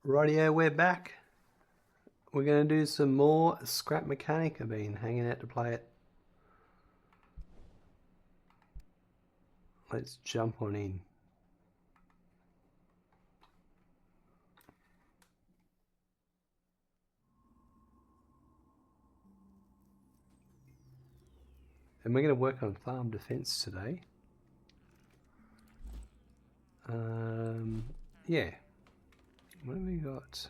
Rightio, we're back. We're going to do some more Scrap Mechanic. I've been hanging out to play it. Let's jump on in. And we're going to work on farm defense today. Yeah. What have we got?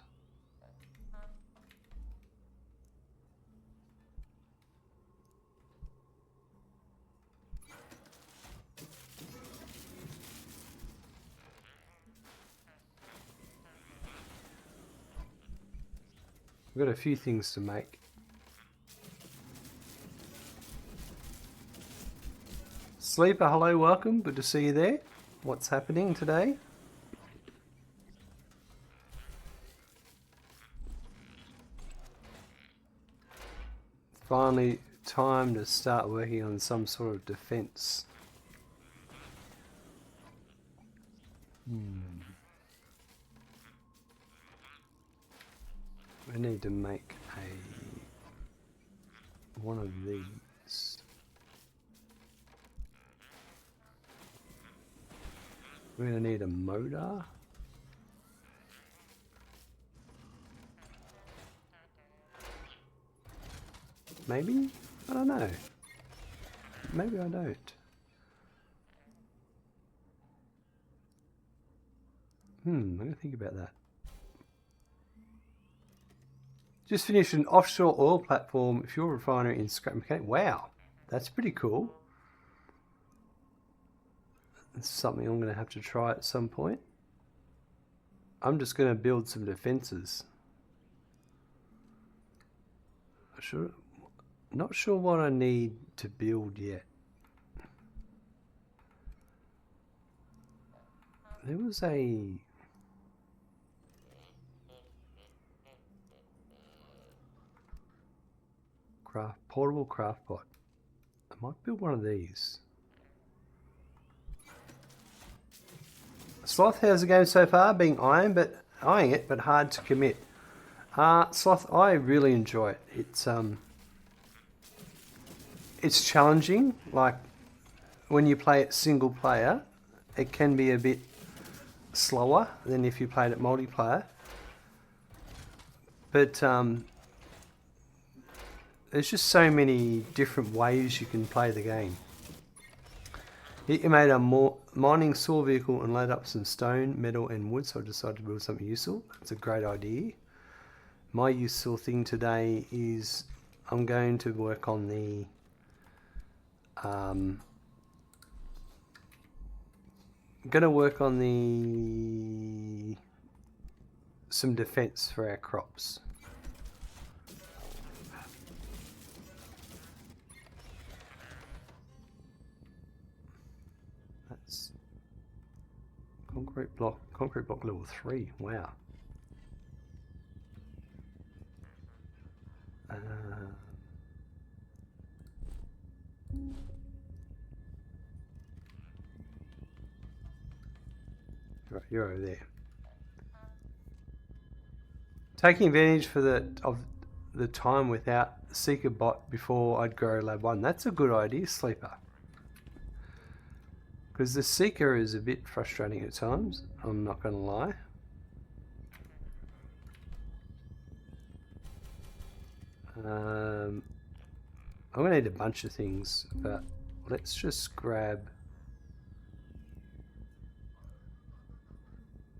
We've got a few things to make. Sleeper, hello, welcome. Good to see you there. What's happening today? Finally time to start working on some sort of defense. I need to make one of these. We're going to need a motor. Maybe? I don't know. Maybe I don't. I'm going to think about that. Just finished an offshore oil platform fuel refinery in Scrap Mechanic. Wow, that's pretty cool. It's something I'm going to have to try at some point. I'm just going to build some defenses. Not sure what I need to build yet. There was a portable craft pot. I might build one of these. Sloth, how's the game so far? Being eyeing it, but hard to commit. Sloth, I really enjoy it. It's challenging. Like when you play it single player, it can be a bit slower than if you played it multiplayer. But there's just so many different ways you can play the game. He made a mining saw vehicle and load up some stone, metal and wood, so I decided to build something useful. It's a great idea. My useful thing today is I'm going to work on the some defense for our crops. That's concrete block level 3. Wow. Right, you're over there. Taking advantage of the time without Seeker bot before I'd grow Lab 1. That's a good idea, Sleeper. Because the Seeker is a bit frustrating at times, I'm not going to lie. I'm going to need a bunch of things, but let's just grab...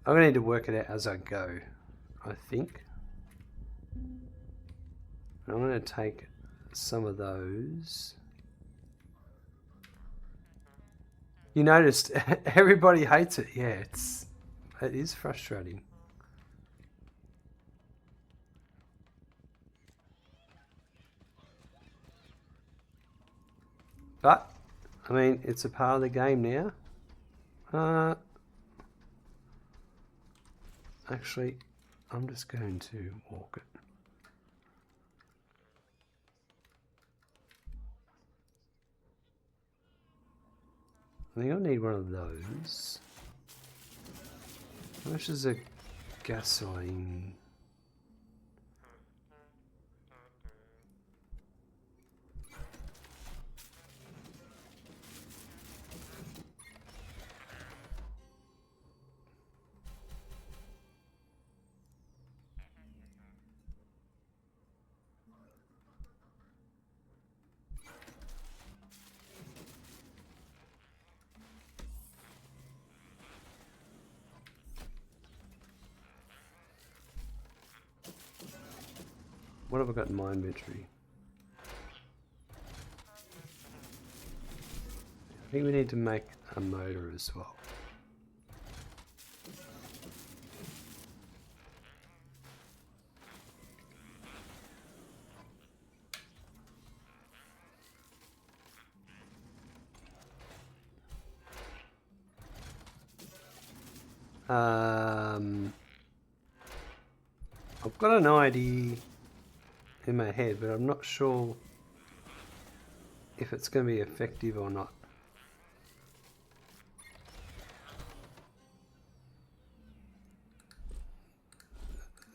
I'm going to need to work it out as I go, I think. I'm going to take some of those. You noticed everybody hates it. Yeah, it is frustrating. But I mean, it's a part of the game now. Actually, I'm just going to walk it. I think I need one of those. How much does a gasoline. What have I got in my inventory? I think we need to make a motor as well. I've got an idea in my head, but I'm not sure if it's going to be effective or not.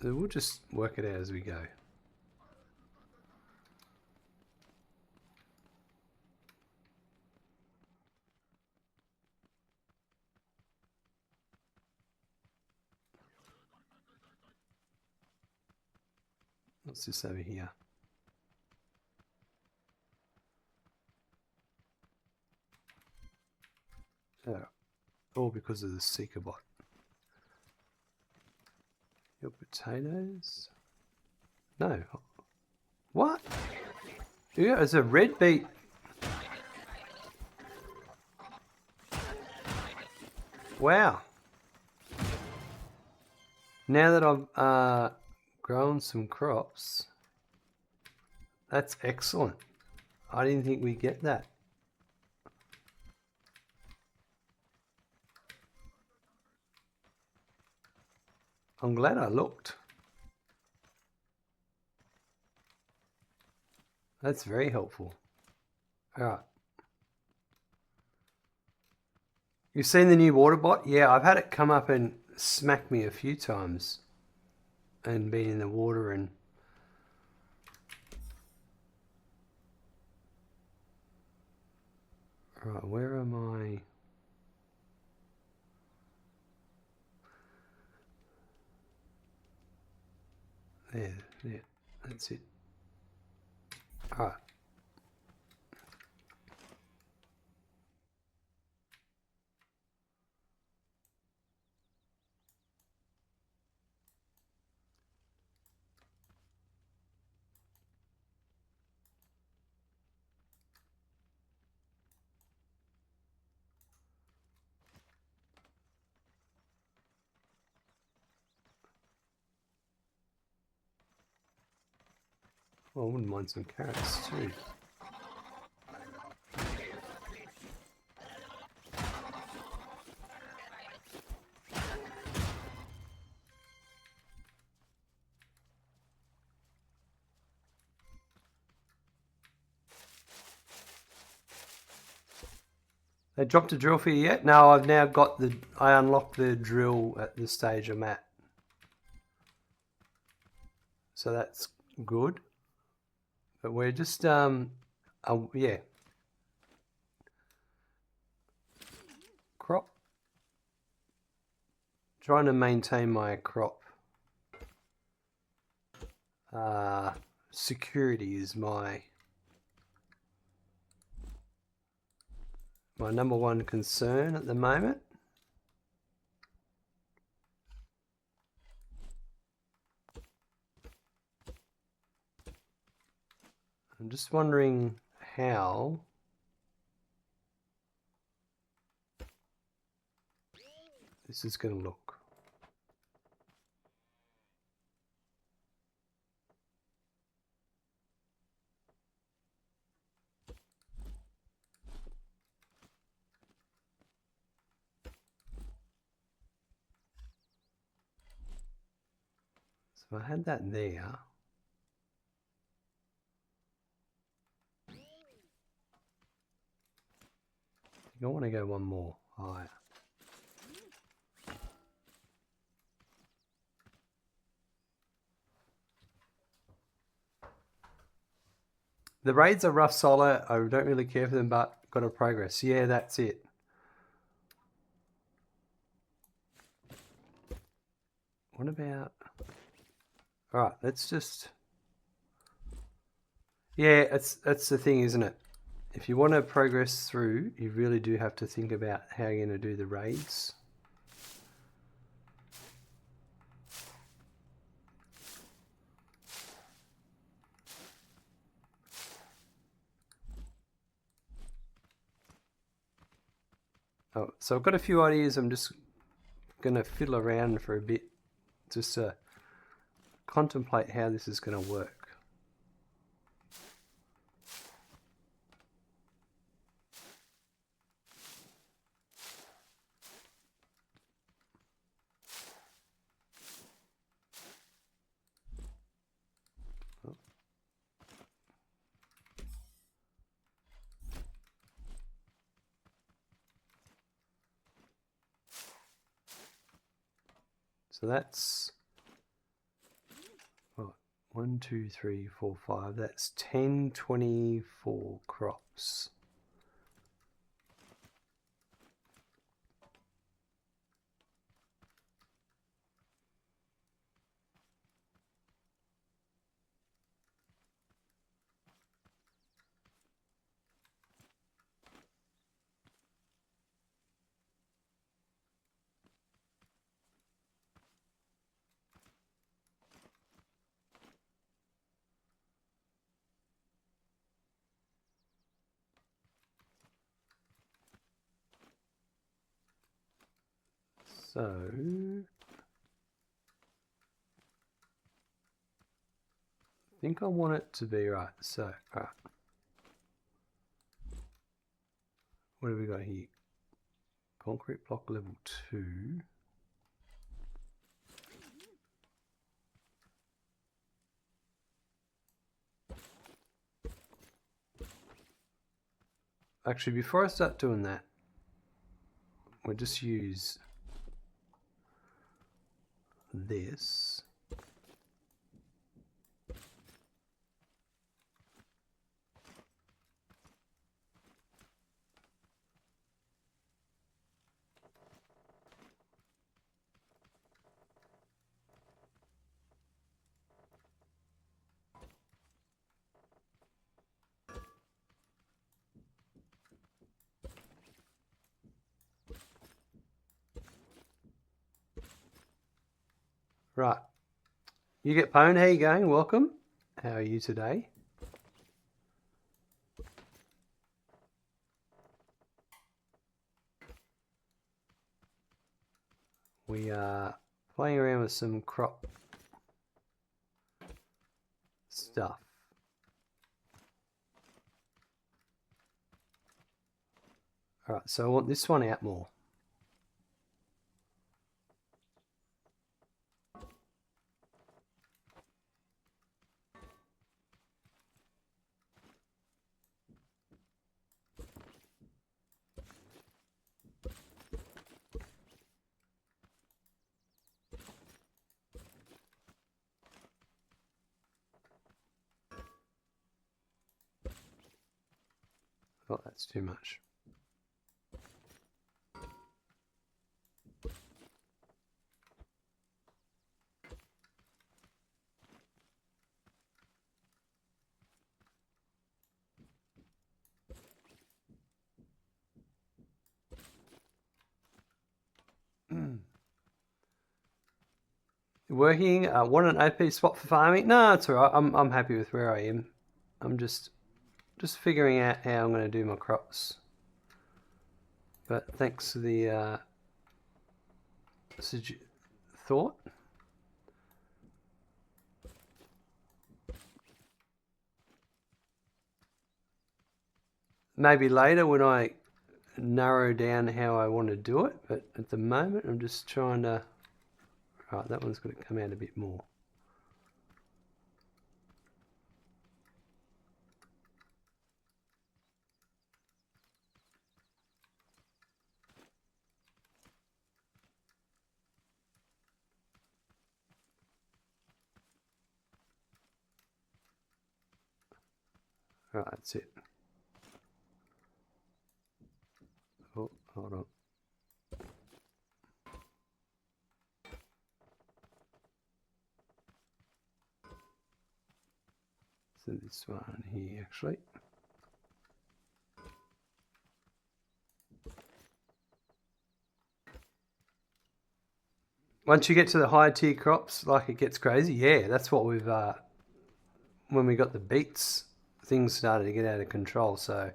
So we'll just work it out as we go. What's this over here? Oh, all because of the seeker bot. Your potatoes? No. What? Yeah, it's a red beet. Wow. Now that I've grown some crops, that's excellent. I didn't think we'd get that. I'm glad I looked. That's very helpful. All right. You've seen the new water bot? Yeah, I've had it come up and smack me a few times and been in the water and right, where am I? There, that's it. All right. Well, I wouldn't mind some carrots too. They dropped a drill for you yet? No, I've now got I unlocked the drill at the stage I'm at. So that's good. But we're just, yeah. Crop. Trying to maintain my crop. Security is my number one concern at the moment. I'm just wondering how this is going to look. So I had that there. I want to go one more higher. The raids are rough solo. I don't really care for them, but got to progress. Yeah, that's it. What about... Alright, let's just... Yeah, that's the thing, isn't it? If you want to progress through, you really do have to think about how you're going to do the raids. Oh, so I've got a few ideas. I'm just going to fiddle around for a bit just to contemplate how this is going to work. So that's what, 1, 2, 3, 4, 5. That's 10, 24 crops. So I think I want it to be right. So, alright. What have we got here? Concrete block level 2. Actually, before I start doing that, we'll just use this. Right. You get Pwn, how you going? Welcome. How are you today? We are playing around with some crop stuff. Alright, so I want this one out more. Oh, that's too much. Working, want an OP spot for farming? No, it's alright. I'm happy with where I am. I'm just figuring out how I'm going to do my crops. But thanks for the thought. Maybe later when I narrow down how I want to do it, but at the moment I'm just trying to... Right, that one's got to come out a bit more. Right, that's it. Oh, hold on. So this one here, actually. Once you get to the higher tier crops, like it gets crazy. Yeah, that's what we've when we got the beets, things started to get out of control. So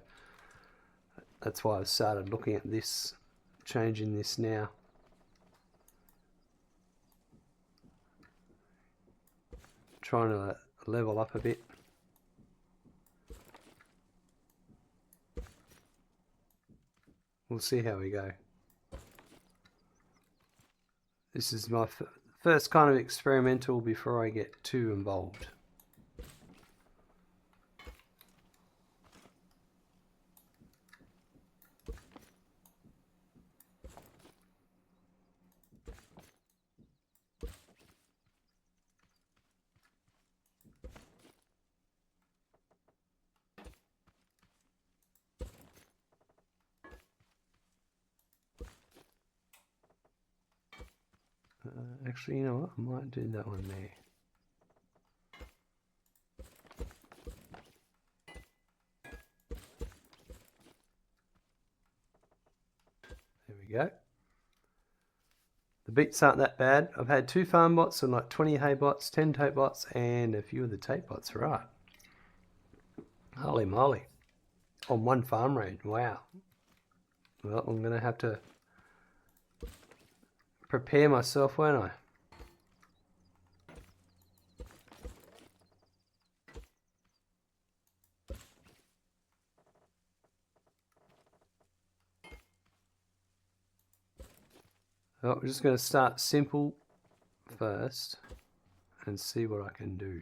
that's why I've started looking at this, changing this now. Trying to level up a bit. We'll see how we go. This is my first kind of experimental before I get too involved. Actually, you know what? I might do that one there. There we go. The beets aren't that bad. I've had 2 farm bots and like 20 hay bots, 10 tape bots, and a few of the tape bots. Right. Holy moly. On one farm raid. Wow. Well, I'm going to have to prepare myself, won't I? Well, we're just going to start simple first and see what I can do.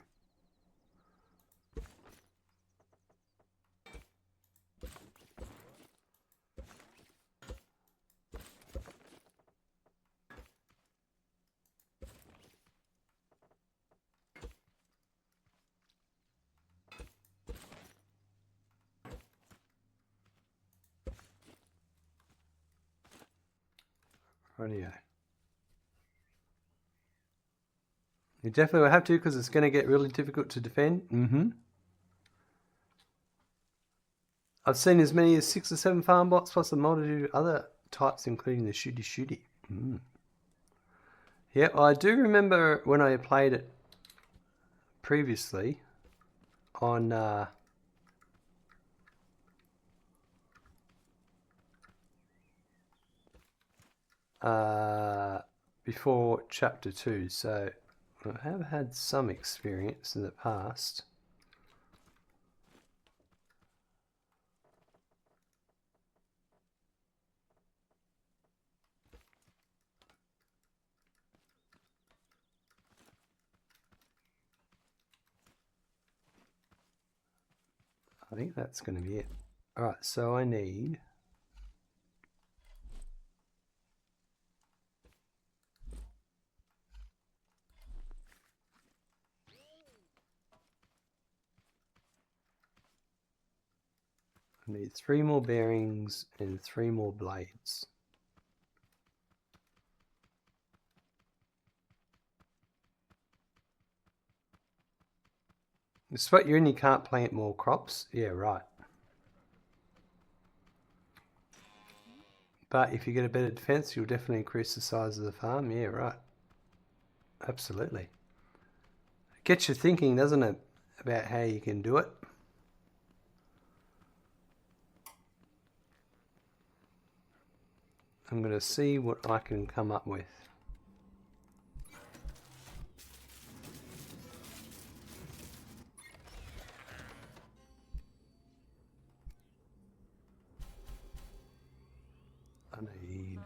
Rightio. You definitely will have to because it's going to get really difficult to defend. I've seen as many as 6 or 7 farm bots plus a multitude of other types, including the shooty. Yeah, well, I do remember when I played it previously on before chapter 2, so I have had some experience in the past. I think that's going to be it. Alright, so I need I need 3 more bearings and 3 more blades. The spot you're in, you can't plant more crops. Yeah, right. But if you get a better defense, you'll definitely increase the size of the farm. Yeah, right. Absolutely. It gets you thinking, doesn't it, about how you can do it. I'm going to see what I can come up with. I need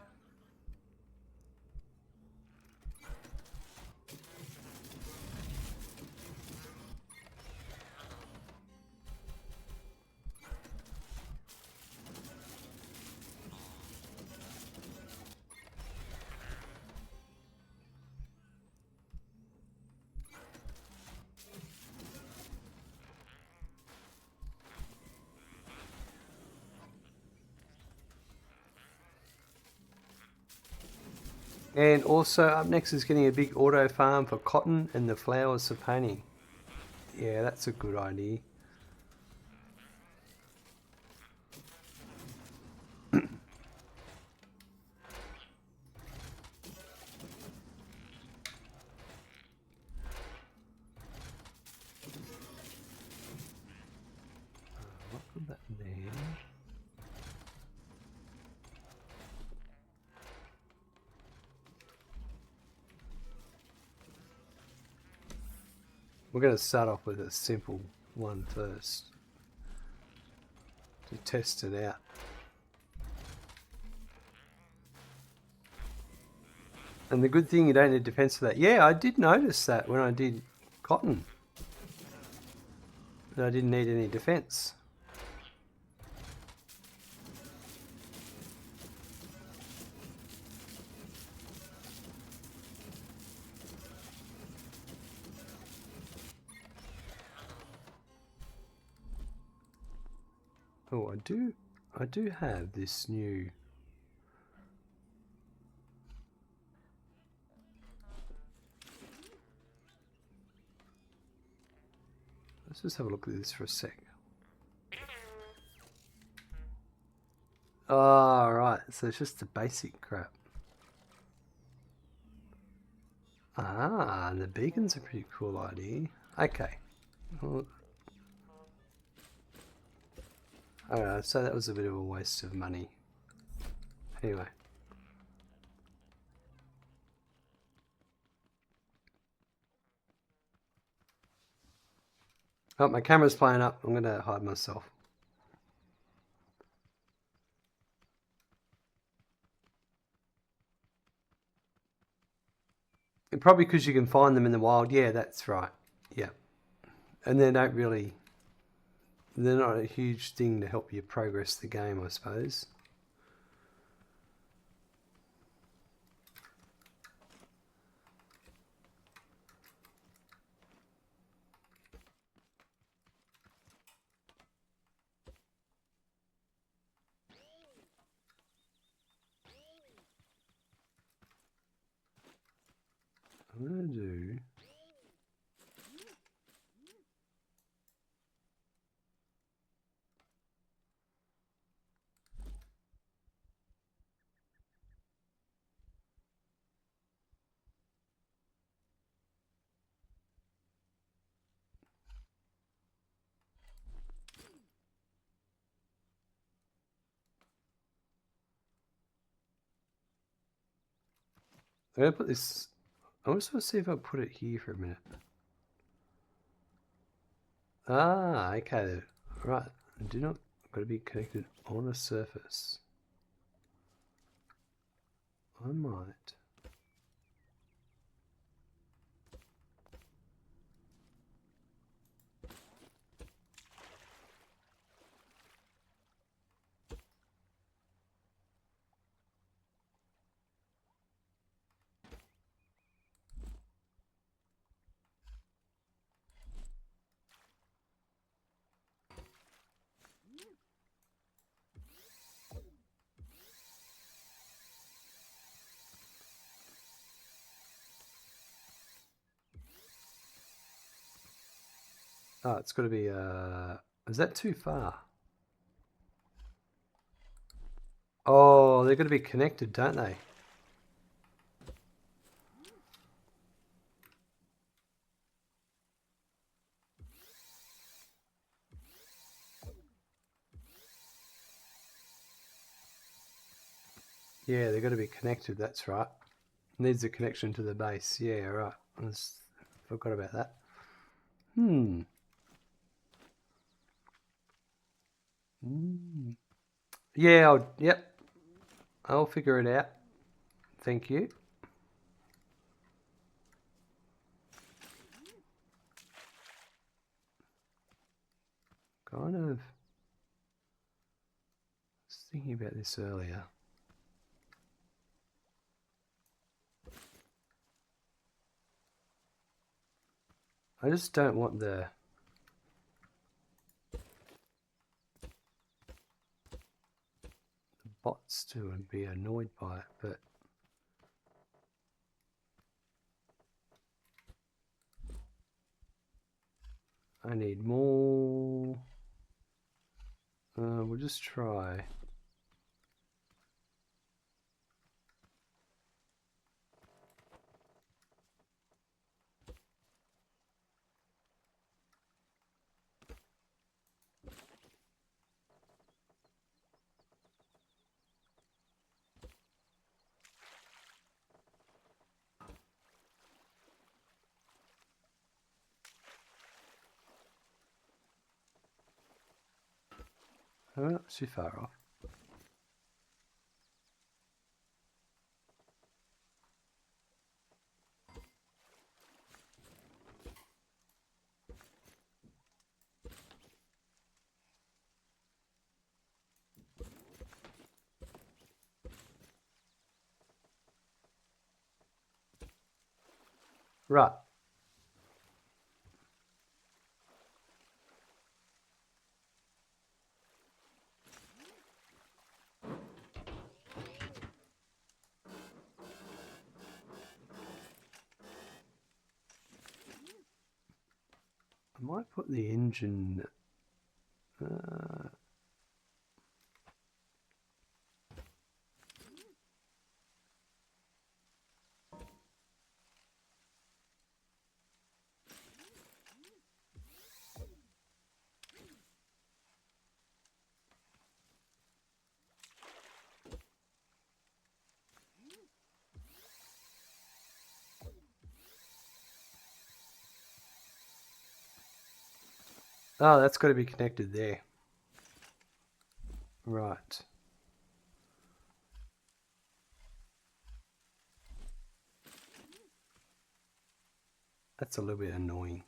And also up next is getting a big auto farm for cotton and the flowers for painting. Yeah, that's a good idea. What put that there? We're going to start off with a simple one first to test it out. And the good thing, you don't need defense for that. Yeah, I did notice that when I did cotton. That I didn't need any defense. Oh, I do have this new. Let's just have a look at this for a sec. Oh, right. So it's just the basic crap. Ah, the beacon's a pretty cool idea. Okay. Well, alright, so that was a bit of a waste of money. Anyway. Oh, my camera's playing up. I'm going to hide myself. Probably because you can find them in the wild. Yeah, that's right. Yeah. And they don't really... They're not a huge thing to help you progress the game, I suppose. I'm going to do... I'm going to put this... I just want to see if I put it here for a minute. Ah, okay. Right. Do not... Got to be connected on a surface. I might... Oh, it's got to be... Is that too far? Oh, they're going to be connected, don't they? Yeah, they're going to be connected, that's right. Needs a connection to the base. Yeah, right. I forgot about that. Yeah, yep. I'll figure it out. Thank you. Kind of... I was thinking about this earlier. I just don't want the bots to be annoyed by it, but I need more. We'll just try. Oh, not too far off. Right. I might put the engine. Oh, that's got to be connected there. Right. That's a little bit annoying.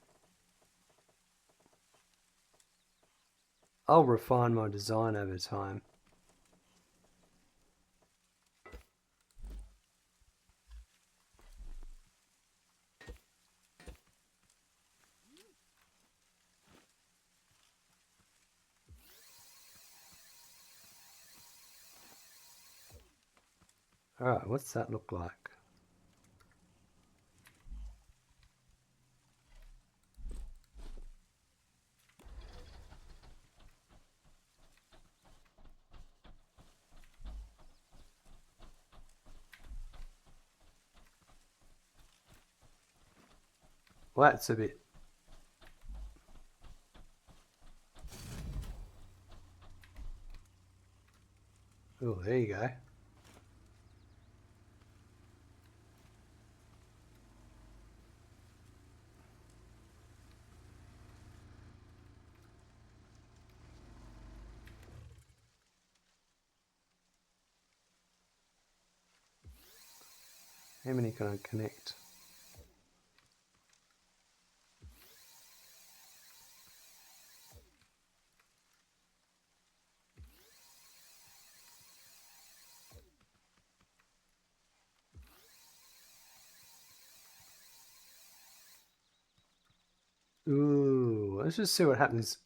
I'll refine my design over time. Alright, what's that look like? Well, that's a bit... Oh, there you go. How many can I connect? Ooh, let's just see what happens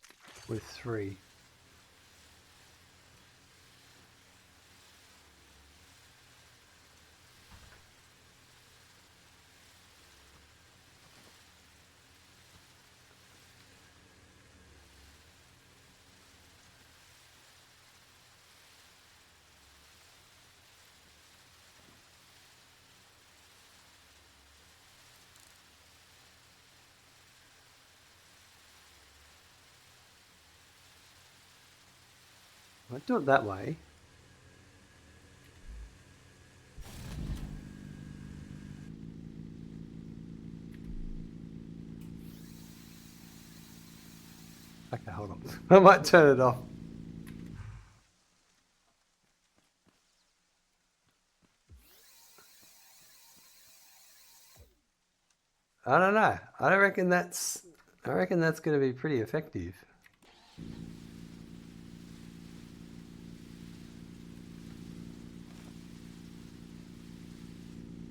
with 3. I'll do it that way. Okay, hold on. I might turn it off. I don't know. I reckon that's going to be pretty effective.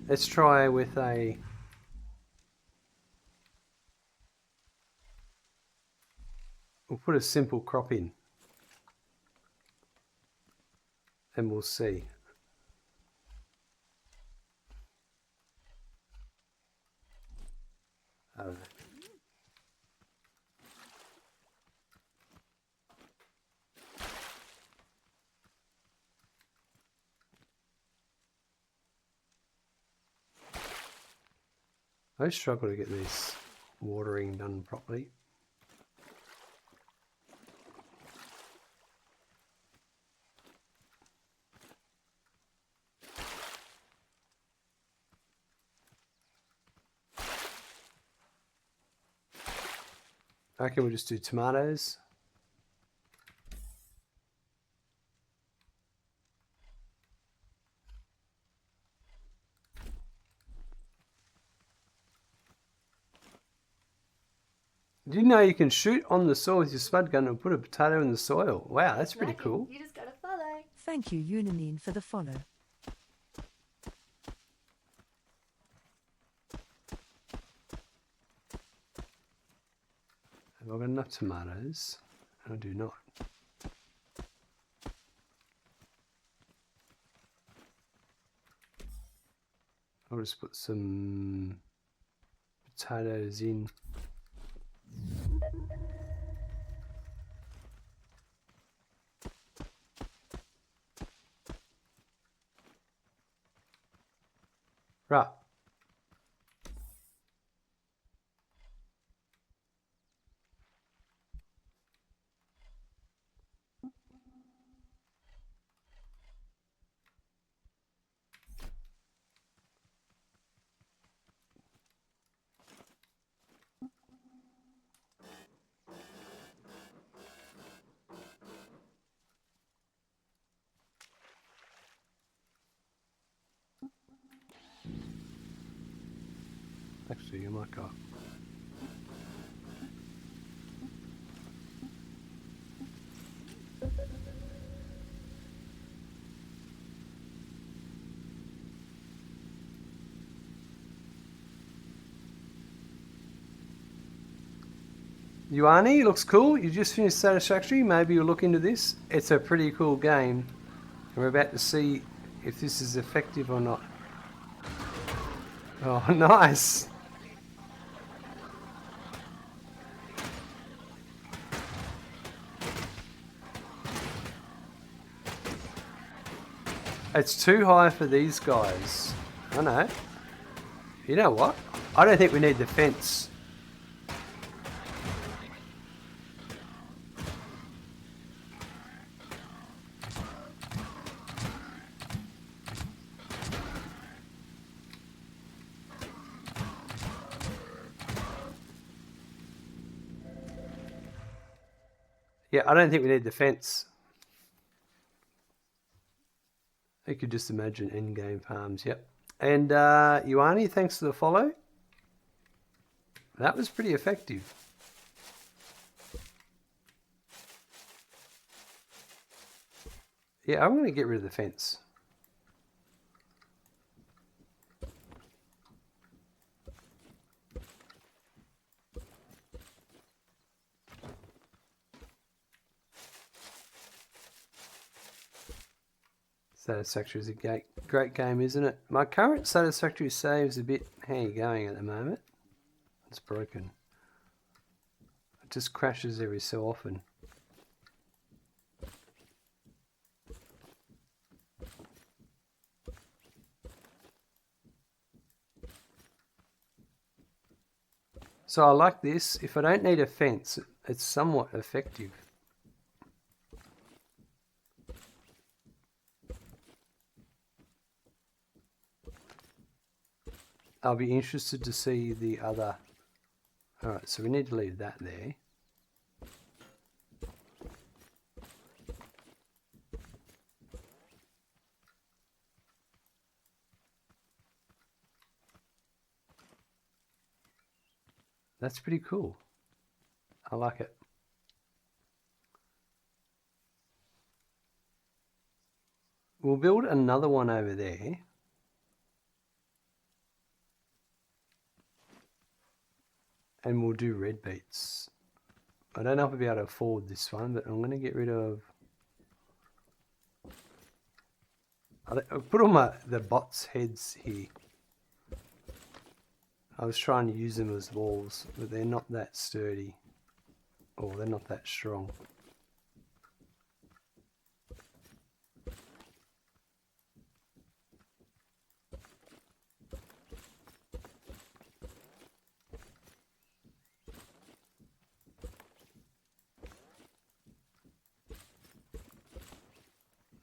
Let's try with a... We'll put a simple crop in. And we'll see. I don't know. I struggle to get this watering done properly. I reckon we'll just do tomatoes. Did you know you can shoot on the soil with your spud gun and put a potato in the soil? Wow, that's pretty cool. You just gotta follow. Thank you, Unanine, for the follow. Have I got enough tomatoes? I do not. I'll just put some potatoes in. Right. Actually, you might go. Yuani, looks cool. You just finished Satisfactory. Maybe you'll look into this. It's a pretty cool game. We're about to see if this is effective or not. Oh, nice. It's too high for these guys. I know. You know what? I don't think we need the fence. Yeah, I don't think we need the fence. You could just imagine in-game farms, yep. And Ioani, thanks for the follow. That was pretty effective. Yeah, I'm going to get rid of the fence. Satisfactory is a great game, isn't it? My current Satisfactory save's a bit going at the moment. It's broken. It just crashes every so often. So I like this. If I don't need a fence, it's somewhat effective. I'll be interested to see the other. Alright, so we need to leave that there. That's pretty cool. I like it. We'll build another one over there. And we'll do red beets. I don't know if I'll be able to afford this one, but I'm going to get rid of... I'll put all the bots' heads here. I was trying to use them as walls, but they're not that sturdy. Or they're not that strong.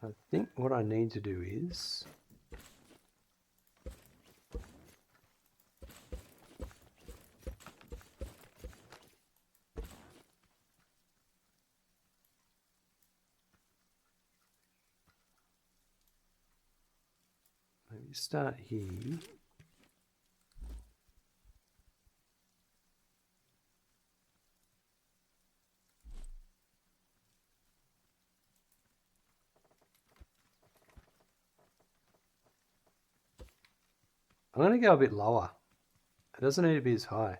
I think what I need to do is maybe start here. I'm going to go a bit lower. It doesn't need to be as high.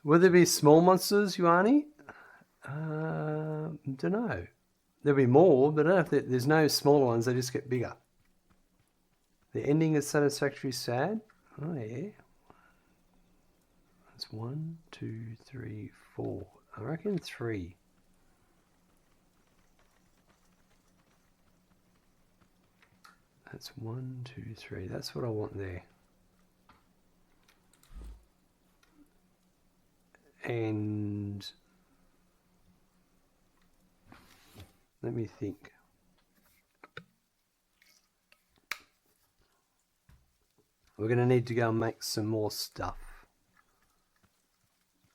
Will there be small monsters, Yuani? Don't know. There'll be more, but I don't know if there's no smaller ones. They just get bigger. The ending is satisfactory sad. Oh yeah. That's 1, 2, 3, 4. I reckon 3. That's 1, 2, 3. That's what I want there. And let me think. We're going to need to go and make some more stuff.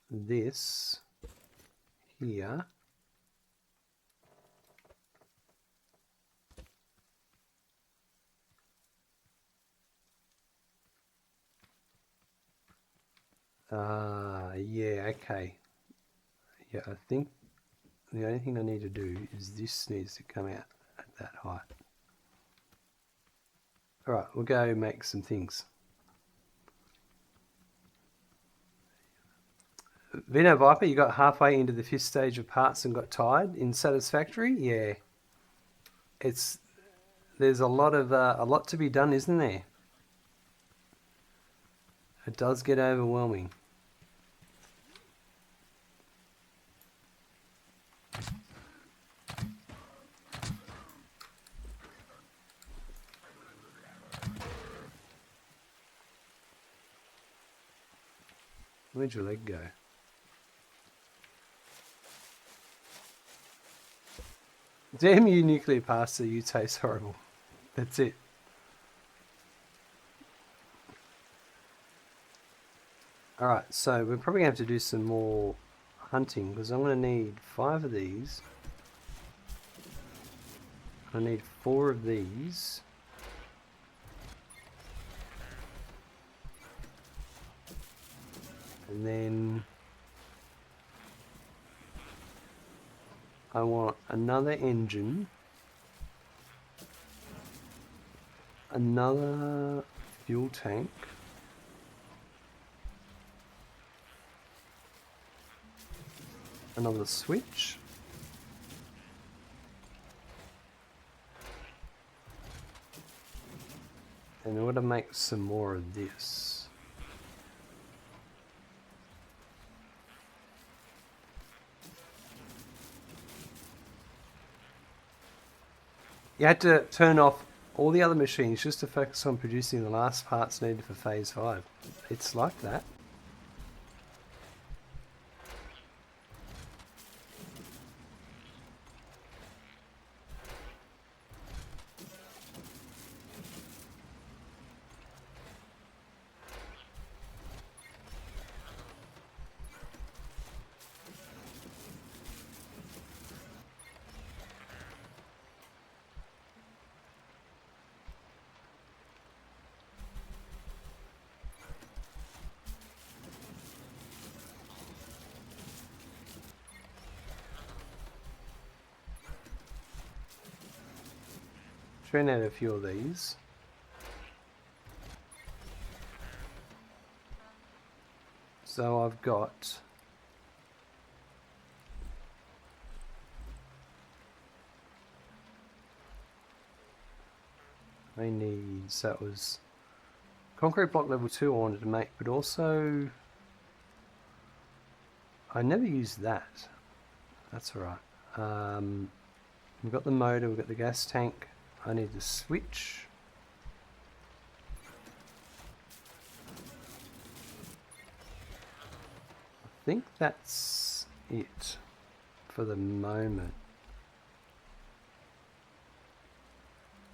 This here. Yeah, okay. Yeah, I think the only thing I need to do is this needs to come out at that height. Alright, we'll go make some things. Vino Viper, you got halfway into the 5th stage of parts and got tired in Satisfactory? Yeah. There's a lot to be done, isn't there? It does get overwhelming. Where'd your leg go? Damn you, nuclear pasta, you taste horrible. That's it. Alright, so we're probably going to have to do some more hunting because I'm going to need 5 of these. I need 4 of these. And then I want another engine, another fuel tank, another switch, and I'm going to make some more of this. You had to turn off all the other machines just to focus on producing the last parts needed for phase 5. It's like that. Train out a few of these. So I've got so that was concrete block level 2 I wanted to make, but also I never used that. That's alright. We've got the motor, we've got the gas tank. I need the switch. I think that's it. for the moment.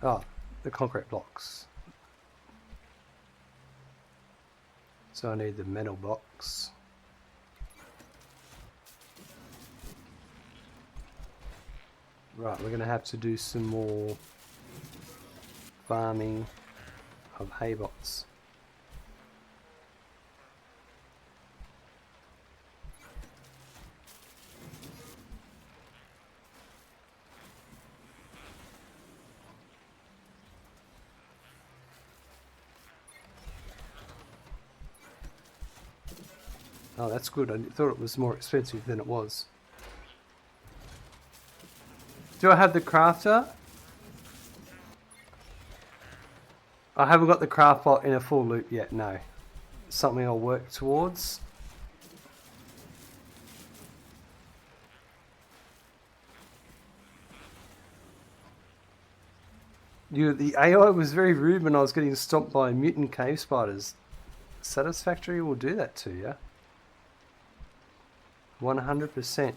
Oh, the concrete blocks. So I need the metal blocks. Right, we're going to have to do some more farming of hay bots. Oh, that's good. I thought it was more expensive than it was. Do I have the crafter? I haven't got the craft bot in a full loop yet, no. Something I'll work towards. The AI was very rude when I was getting stomped by mutant cave spiders. Satisfactory will do that to you. 100%.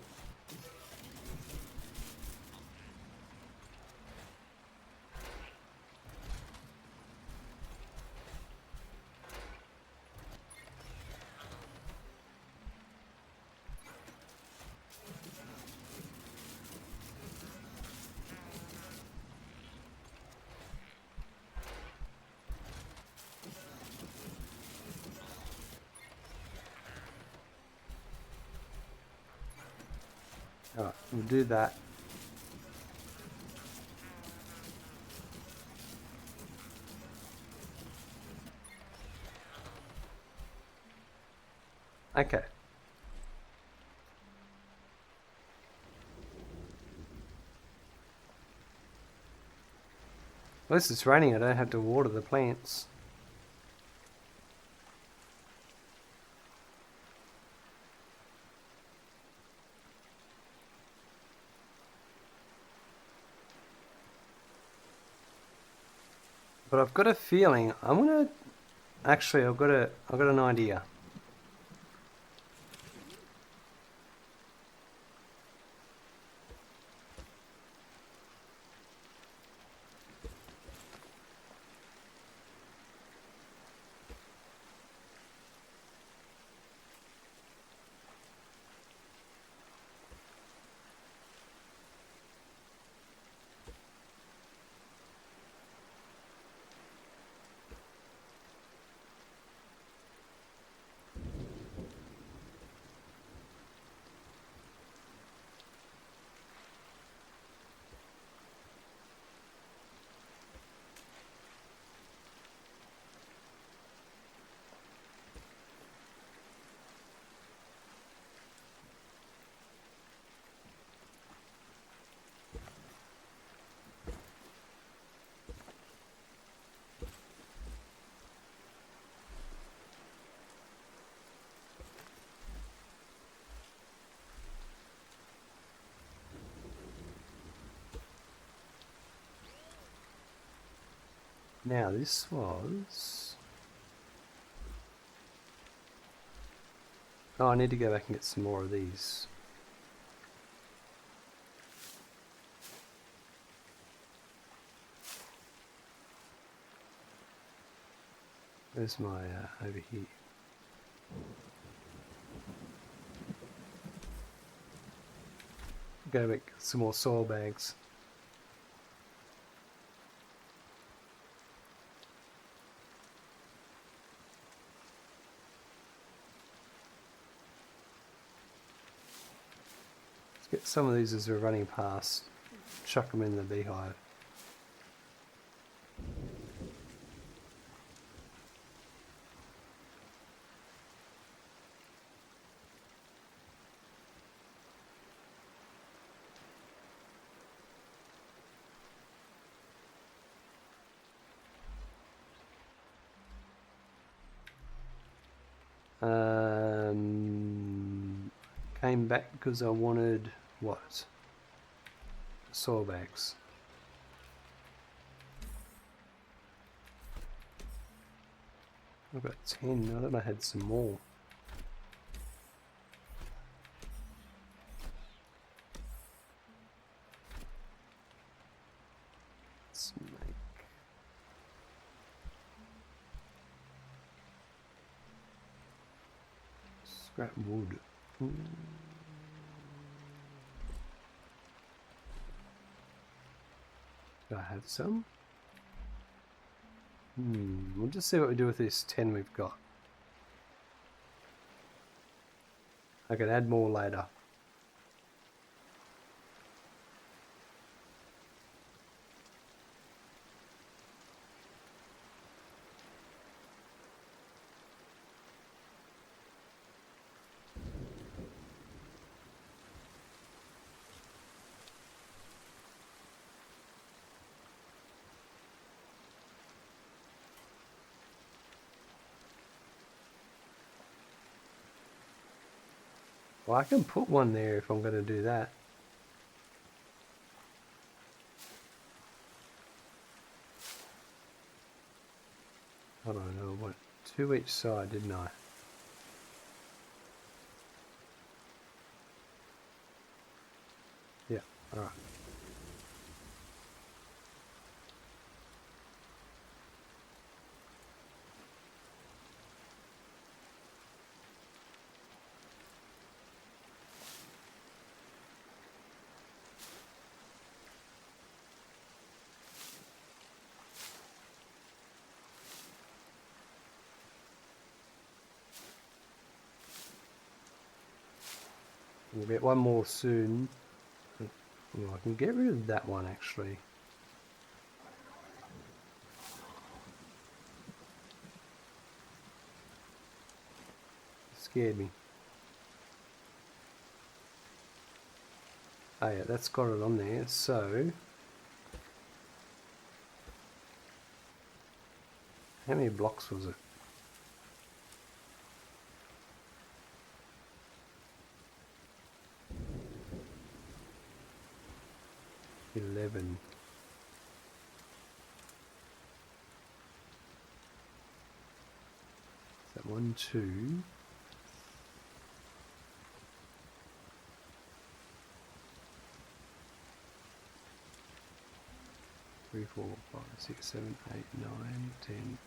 Alright, we'll do that. Okay. At least it's raining, I don't have to water the plants. But I've got a feeling I'm gonna actually I've got an idea. Now this was... Oh, I need to go back and get some more of these. Where's my over here? Go make some more soil bags. Let's get some of these as we're running past. Chuck them in the beehive. Came back because I wanted what? Soil bags. I've got 10. I thought I had some more. Scrap wood. Do I have some? We'll just see what we do with this 10 we've got. I can add more later. Well, I can put one there if I'm going to do that. I don't know, what, 2 each side, didn't I? Yeah, alright. We'll get one more soon. Well, I can get rid of that one actually. It scared me. Oh yeah, that's got it on there. So, how many blocks was it? 11. Is that 1, 2? Three, 4, 5, 6, 7, 8, 9, 10.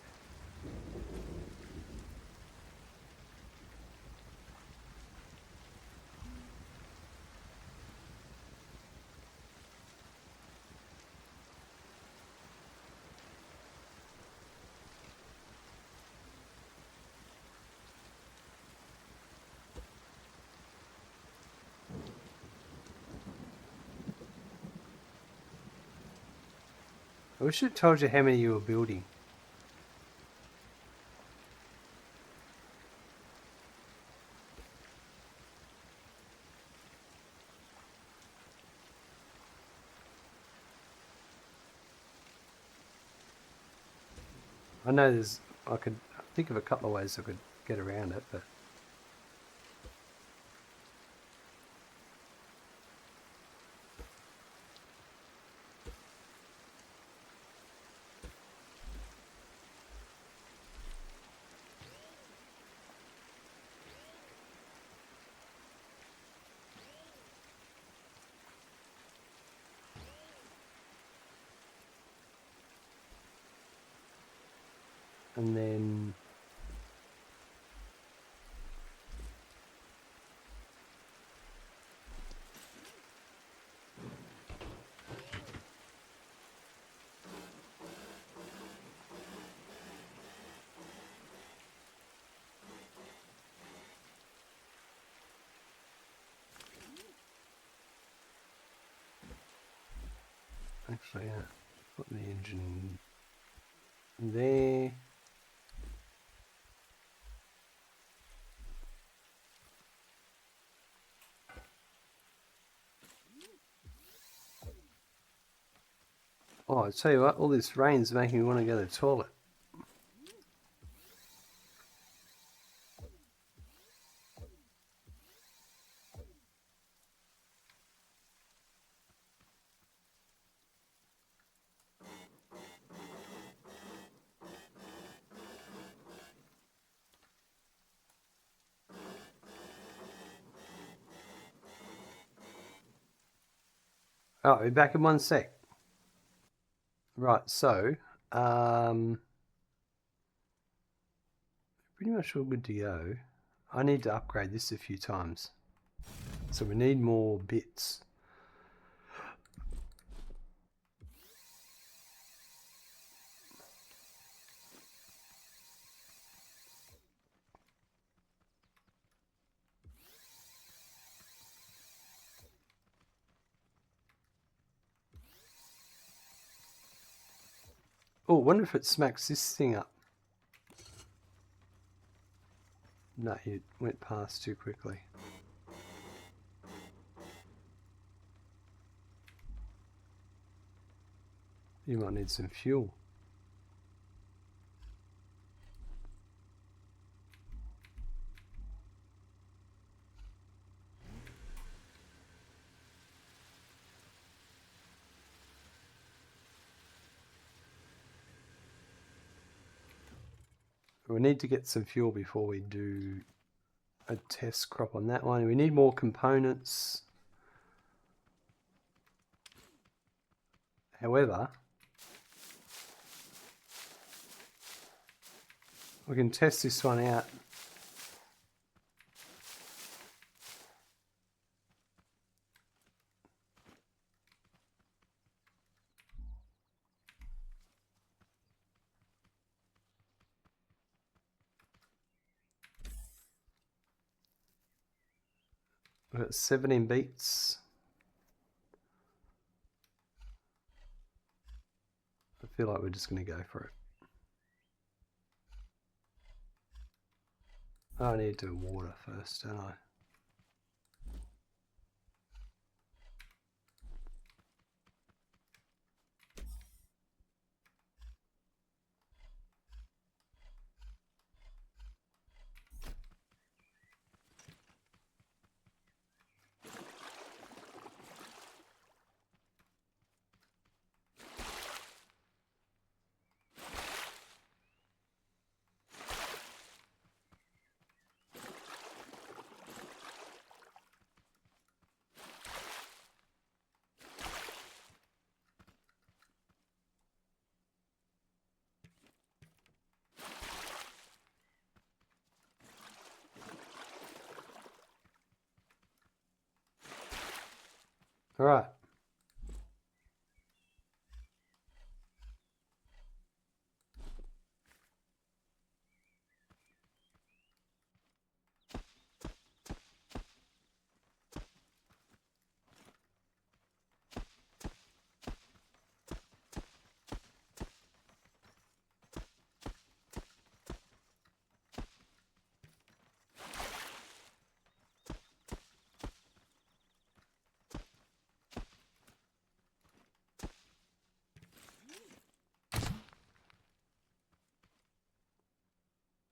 I wish it told you how many you were building. I know I could think of a couple of ways I could get around it, but and then actually, yeah, put the engine there. Oh, I tell you what, all this rain's making me want to go to the toilet. Oh, I'll be back in 1 sec. Right, so, pretty much all good to go. I need to upgrade this a few times. So we need more bits. Oh, I wonder if it smacks this thing up. No, you went past too quickly. You might need some fuel. We need to get some fuel before we do a test crop on that one. We need more components. However, we can test this one out. We've got 17 beats. I feel like we're just going to go for it. I need to do water first, don't I? All right.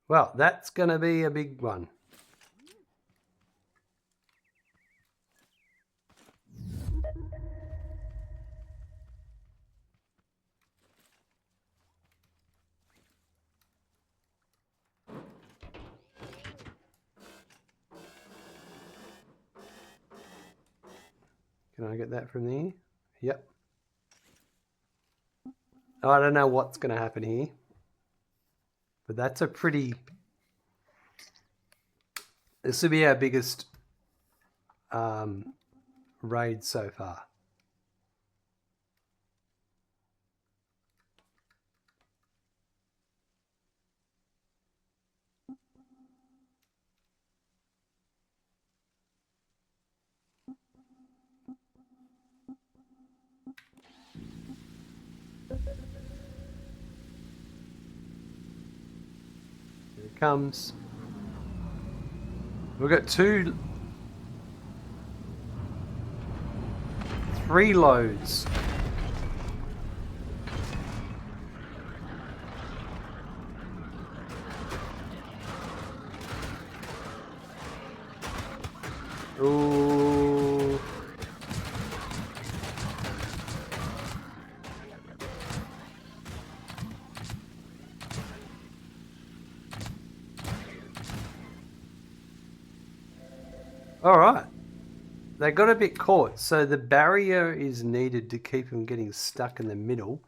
Well, that's going to be a big one. Can I get that from there? Yep. I don't know what's going to happen here. But that's a pretty... This will be our biggest raid so far. Here it comes. We've got 3 loads. Ooh. All right. They got a bit caught, so the barrier is needed to keep them getting stuck in the middle.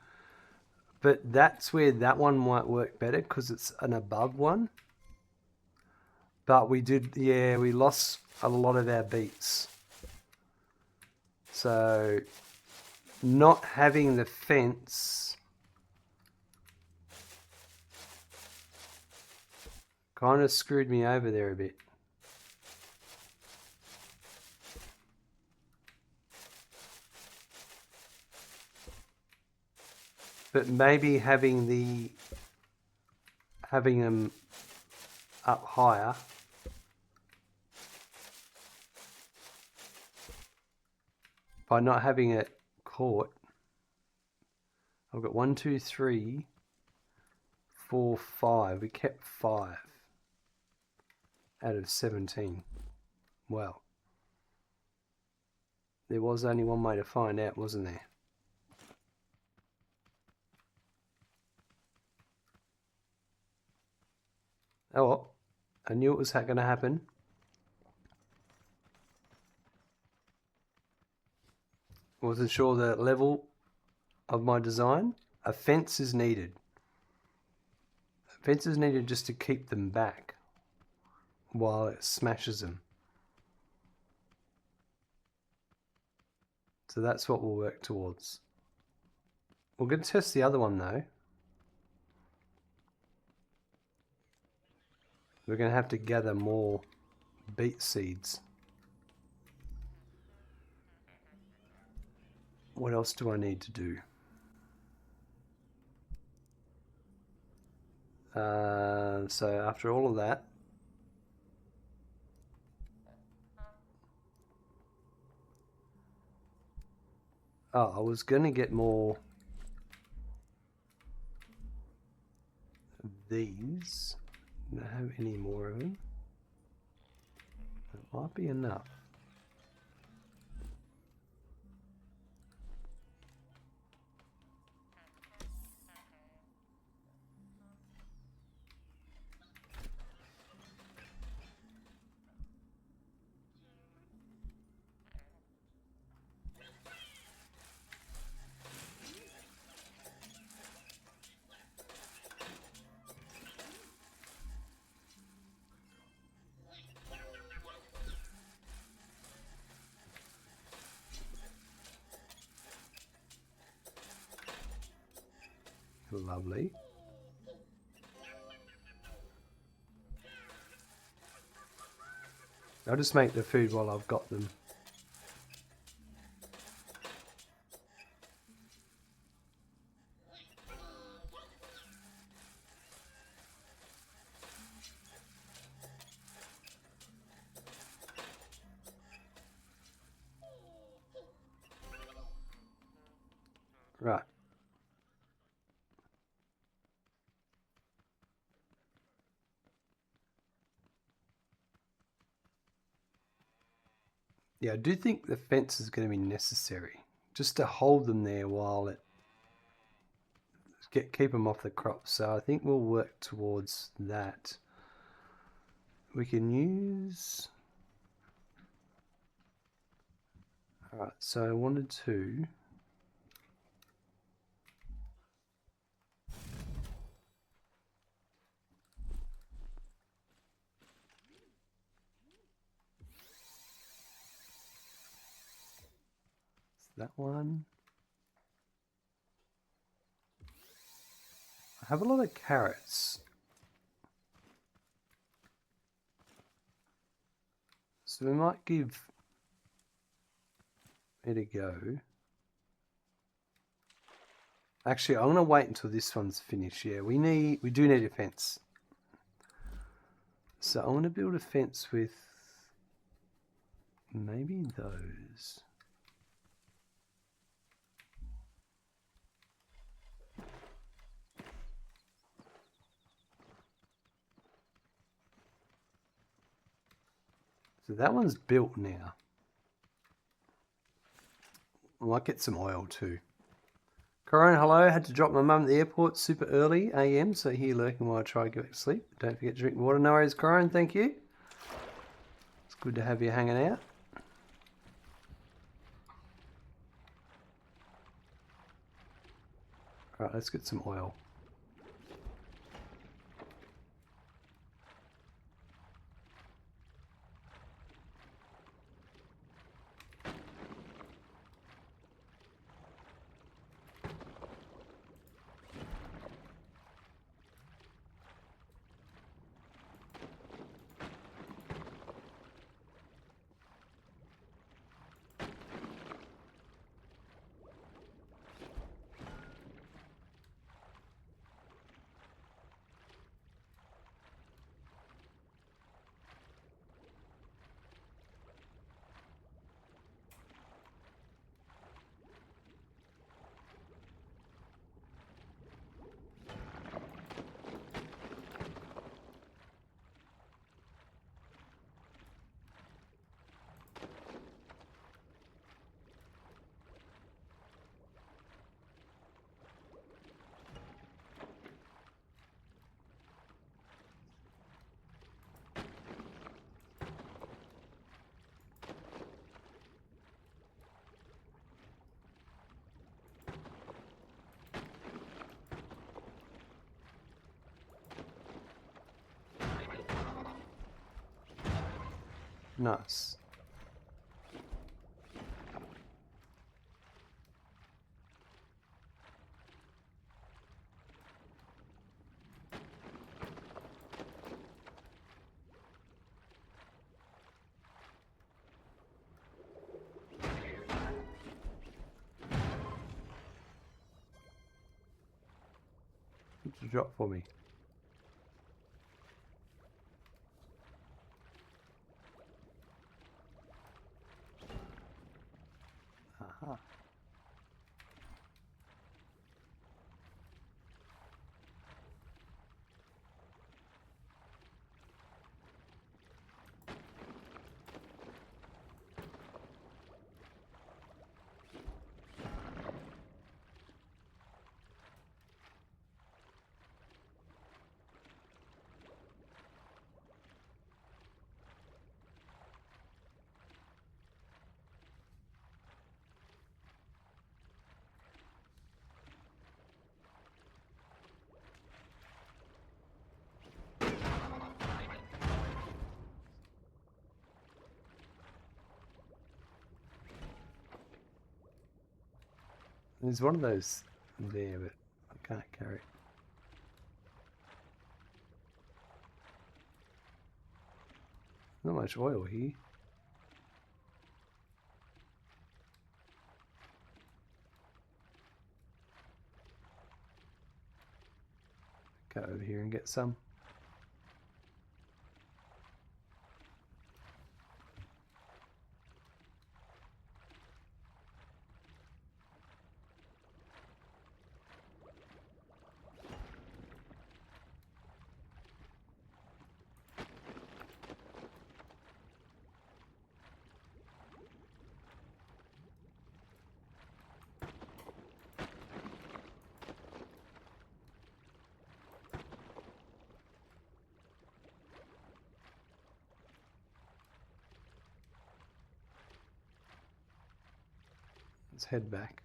But that's where that one might work better because it's an above one. But we did, yeah, we lost a lot of our beats. So not having the fence kind of screwed me over there a bit. But maybe having them up higher by not having it caught. I've got 1, 2, 3, 4, 5. We kept 5 out of 17. Well, there was only one way to find out, wasn't there? Oh, well, I knew it was going to happen. Wasn't sure the level of my design. A fence is needed. A fence is needed just to keep them back while it smashes them. So that's what we'll work towards. We're going to test the other one though. We're going to have to gather more beet seeds. What else do I need to do? So after all of that, I was going to get more of these. Don't have any more of them. That might be enough. Lovely. I'll just make the food while I've got them. Right. Yeah, I do think the fence is going to be necessary just to hold them there while it keep them off the crops. So I think we'll work towards that. We can use. All right, so I wanted to. That one. I have a lot of carrots. So we might give it a go. Actually, I'm gonna wait until this one's finished. Yeah, we do need a fence. So I'm gonna build a fence with maybe those. So that one's built now. I might get some oil too. Corinne, hello. Had to drop my mum at the airport super early AM, so here lurking while I try to get back to sleep. Don't forget to drink water. No worries, Corinne. Thank you. It's good to have you hanging out. All right, let's get some oil. Nice. What's a drop for me? Aha. There's one of those there, but I can't carry it. Not much oil here. Go over here and get some. Let's head back.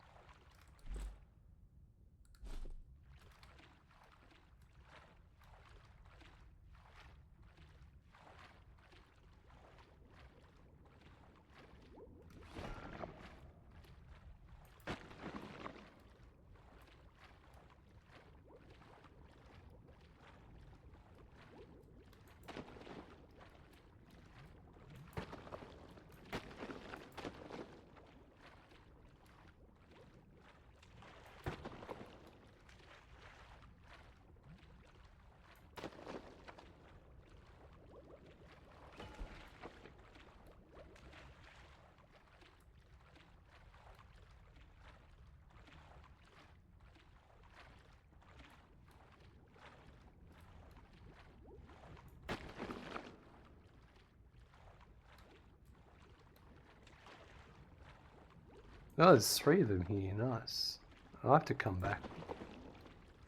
Oh, there's 3 of them here. Nice. I'll have to come back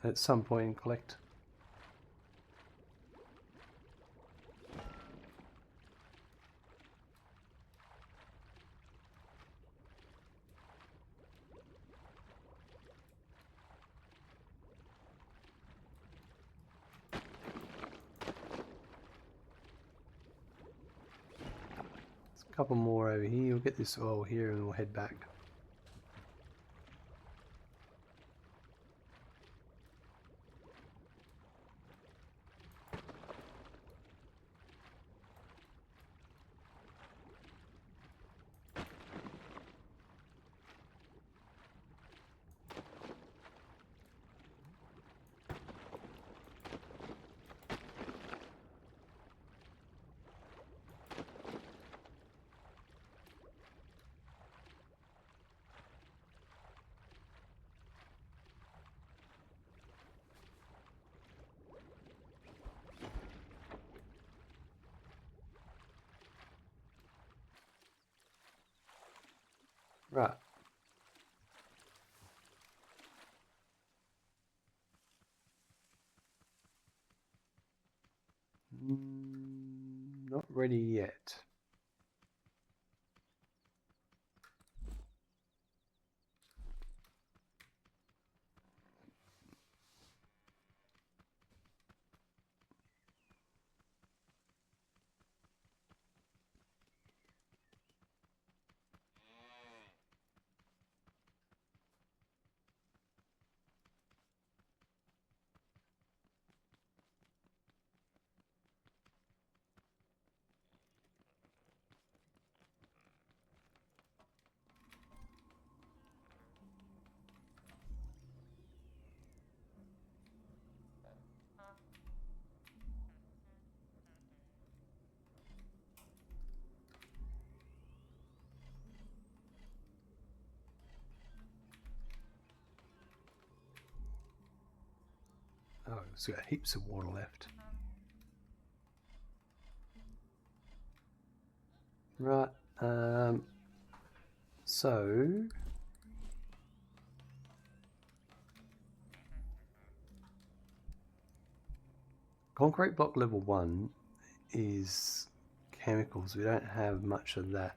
at some point and collect. There's a couple more over here. We'll get this oil here and we'll head back. Right. Not ready yet. Oh, it's got heaps of water left. Right, so concrete block level 1 is chemicals. We don't have much of that.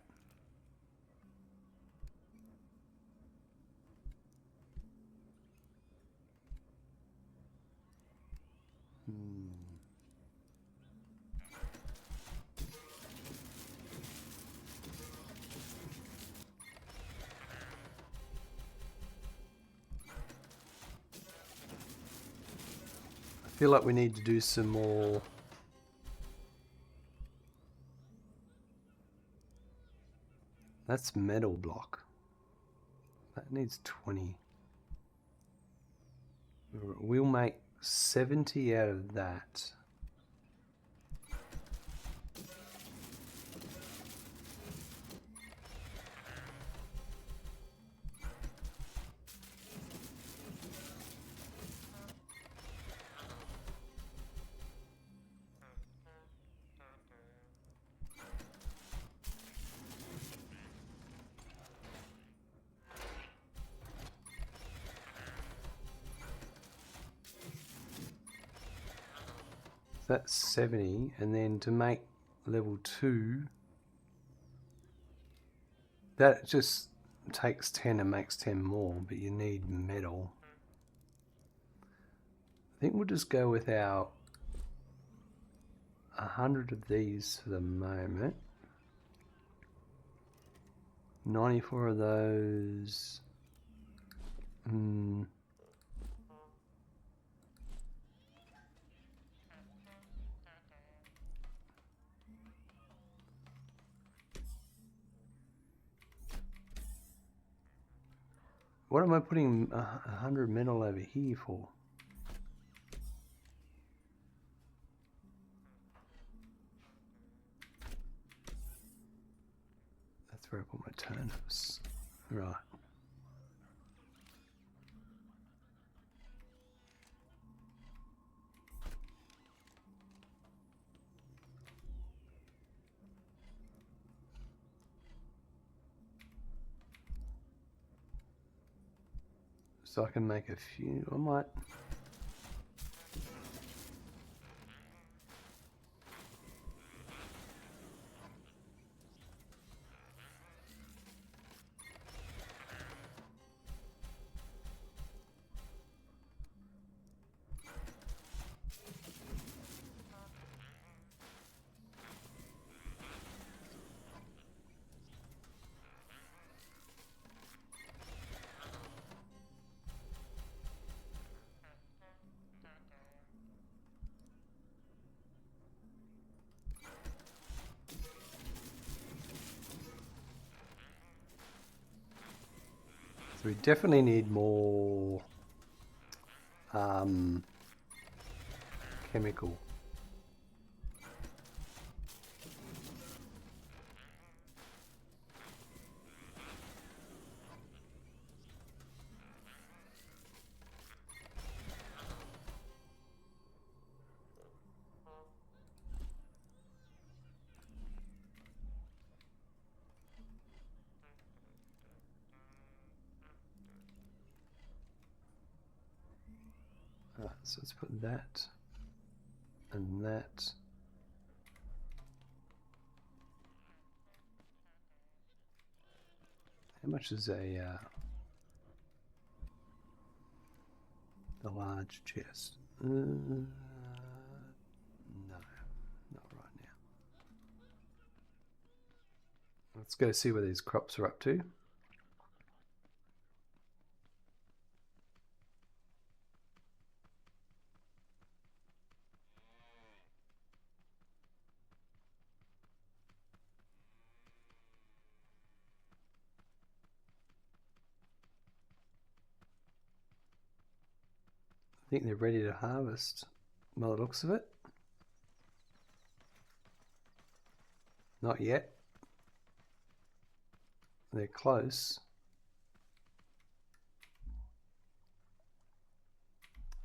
I feel like we need to do some more. That's metal block. That needs 20. We'll make 70 out of that. That's 70, and then to make level 2, that just takes 10 and makes 10 more, but you need metal. I think we'll just go with our 100 of these for the moment. 94 of those. What am I putting 100 metal over here for? That's where I put my turnips. Right. So I can make a few. I might. So we definitely need more chemical. So let's put that and that. How much is a the large chest? No, not right now. Let's go see where these crops are up to. I think they're ready to harvest by the looks of it. Not yet. They're close.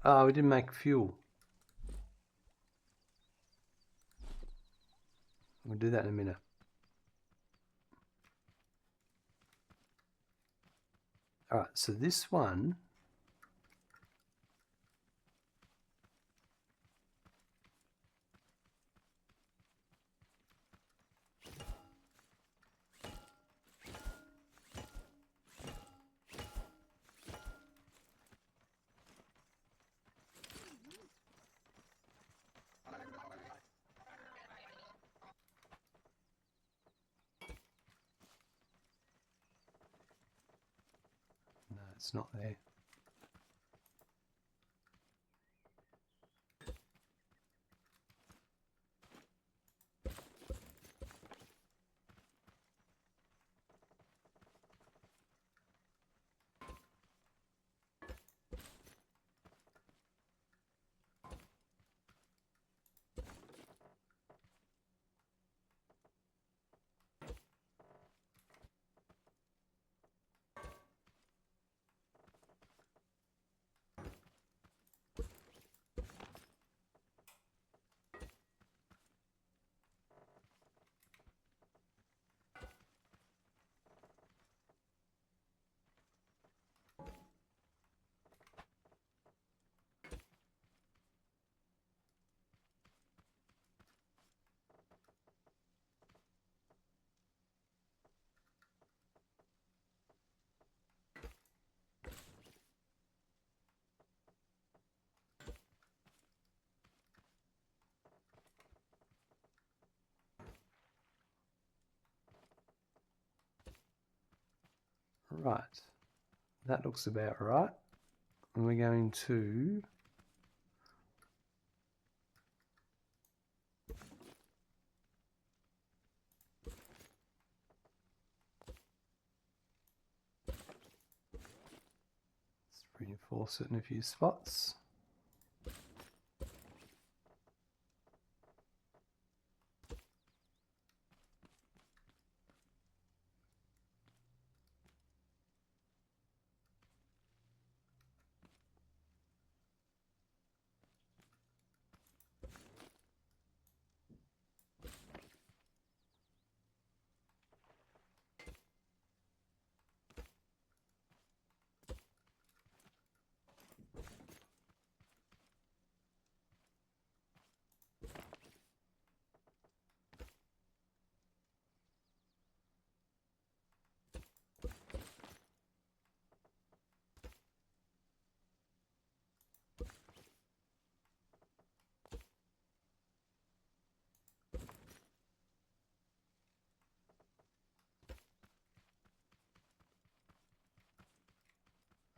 Oh, we didn't make fuel. We'll do that in a minute. Alright, so this one... No, it's not there. Right, that looks about right. And we're going to... let's reinforce it in a few spots.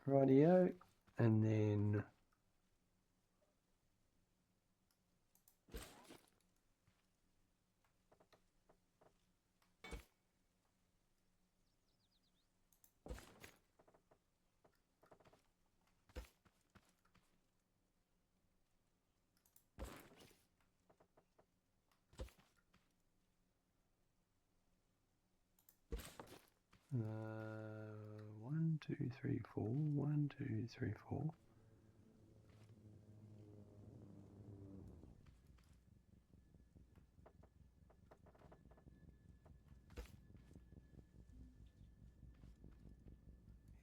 Rightio, and then uh, 1, 2, 3, 4, 1, 2, 3, 4.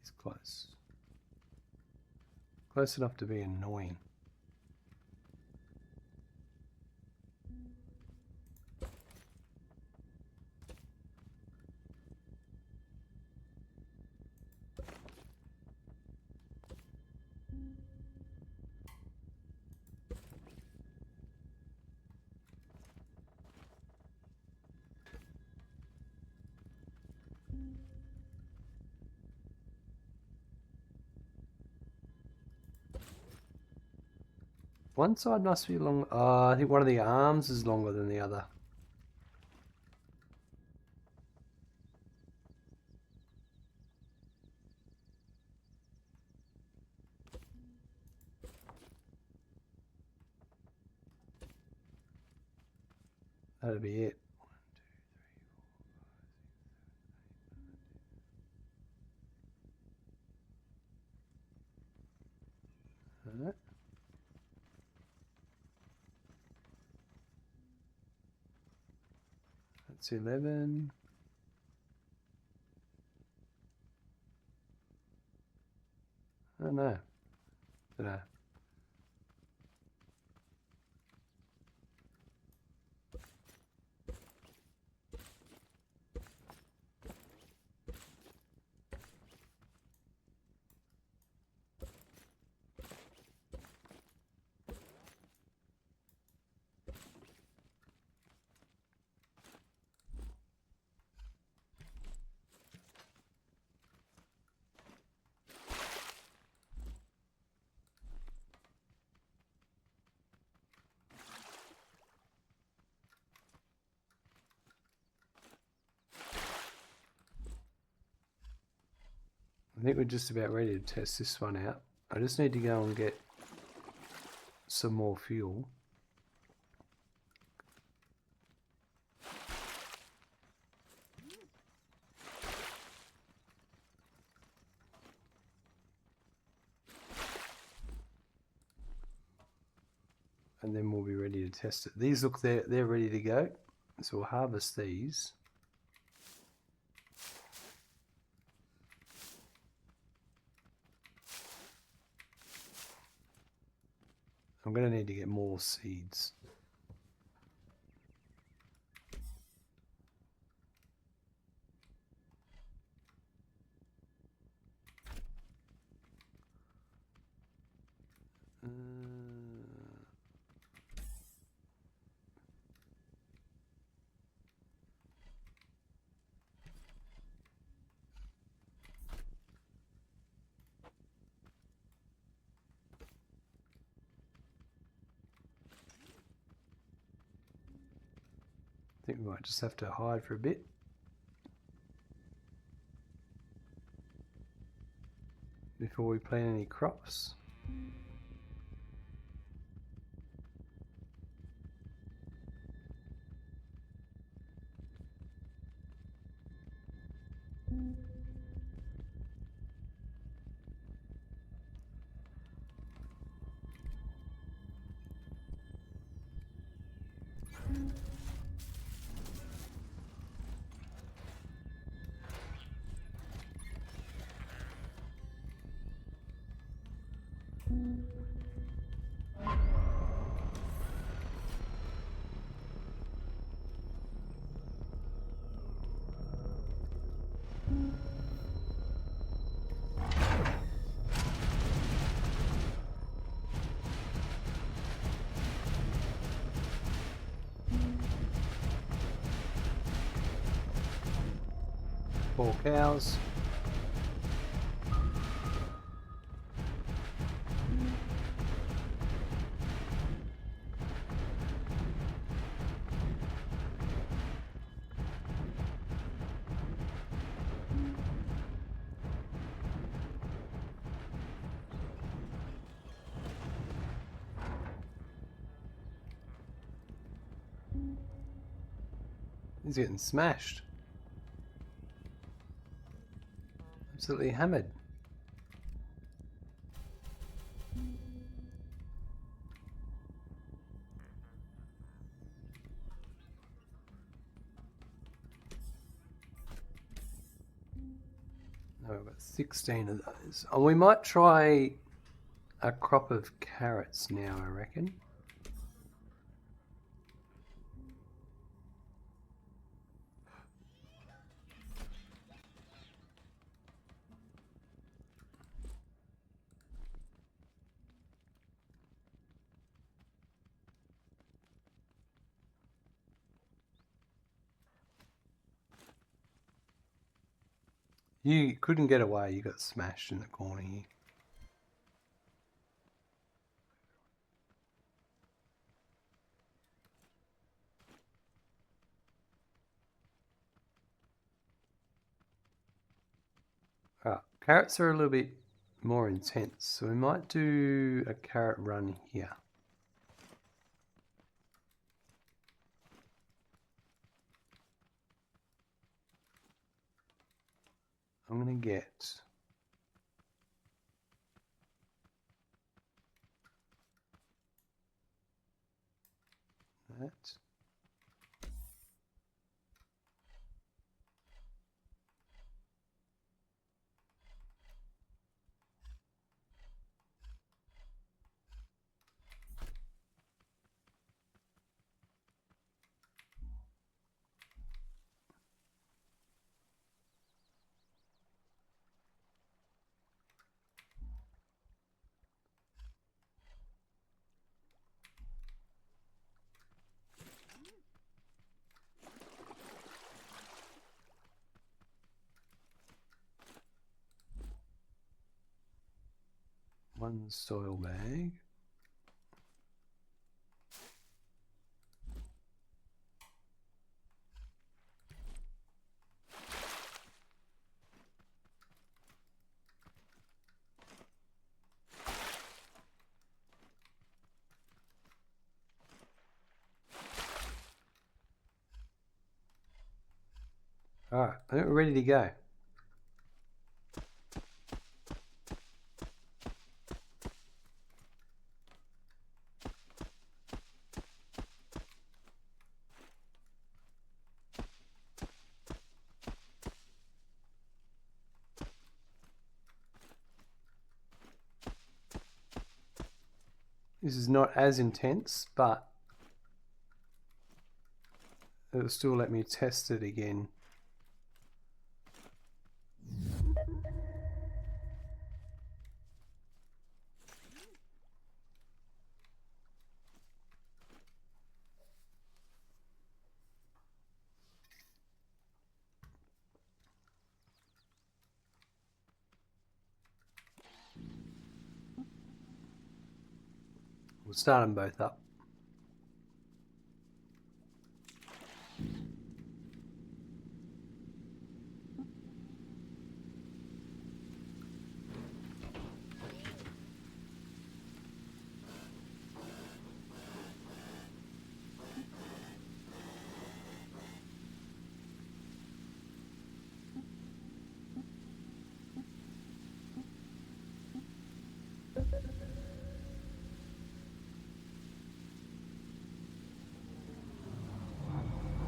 He's close. Close enough to be annoying. One side must be long. I think one of the arms is longer than the other. That'll be it. 1, 2, 3, 4, 5, 6, 7, 8, 9, 10. Alright. That's 11. Oh no. Don't know. I think we're just about ready to test this one out. I just need to go and get some more fuel. And then we'll be ready to test it. These look, they're ready to go. So we'll harvest these. I'm going to need to get more seeds. I think we might just have to hide for a bit. Before we plant any crops. Four cows. He's getting smashed. Absolutely hammered. No, we've got 16 of those. Oh, we might try a crop of carrots now, I reckon. You couldn't get away, you got smashed in the corner here. Carrots are a little bit more intense, so we might do a carrot run here. I'm going to get that. One soil bag. Alright, I think we're ready to go. This is not as intense, but it'll still let me test it again. We'll start them both up.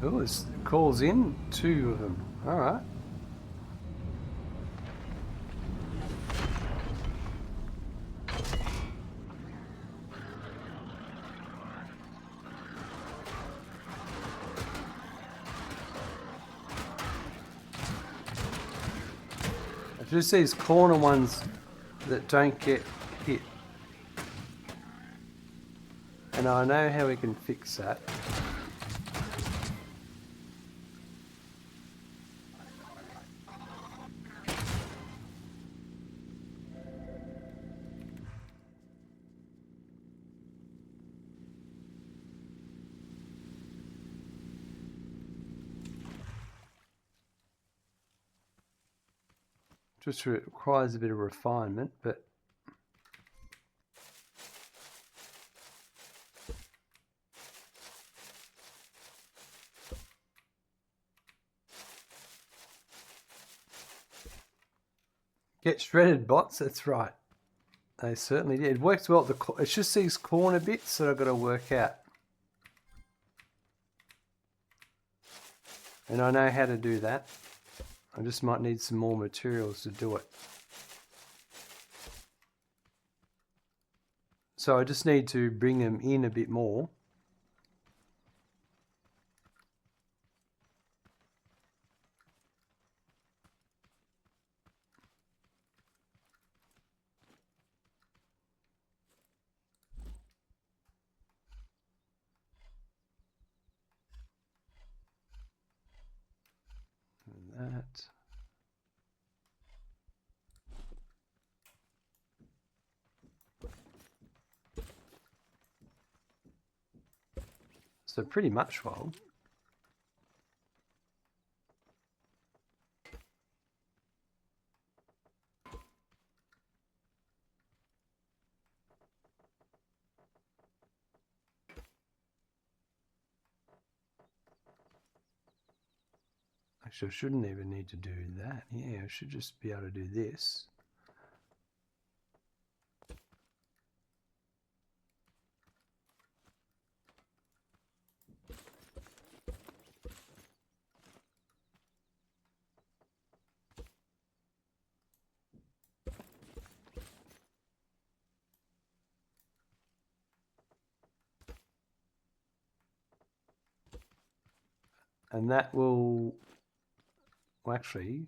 Oh, it calls in 2 of them. Alright. It's just these corner ones that don't get hit. And I know how we can fix that. Just requires a bit of refinement, but get shredded, bots. That's right. They certainly did. It works well. It's just these corner bits that I've got to work out. And I know how to do that. I just might need some more materials to do it. So I just need to bring them in a bit more. And that. So pretty much well. Actually, I shouldn't even need to do that. Yeah, I should just be able to do this. And that will, well, actually,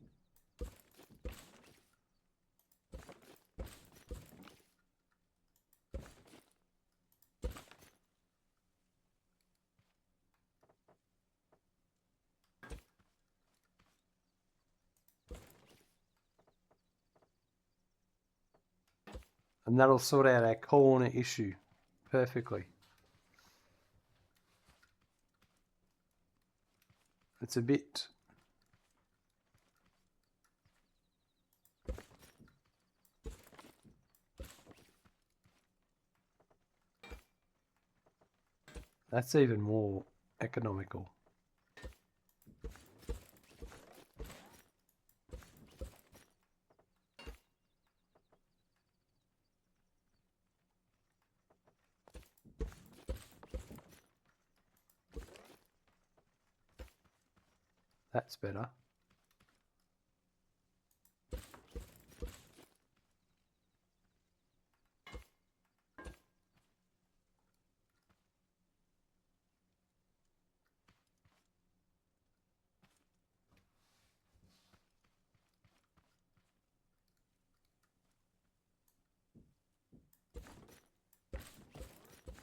And that'll sort out our corner issue perfectly. It's a bit... That's even more economical. That's better.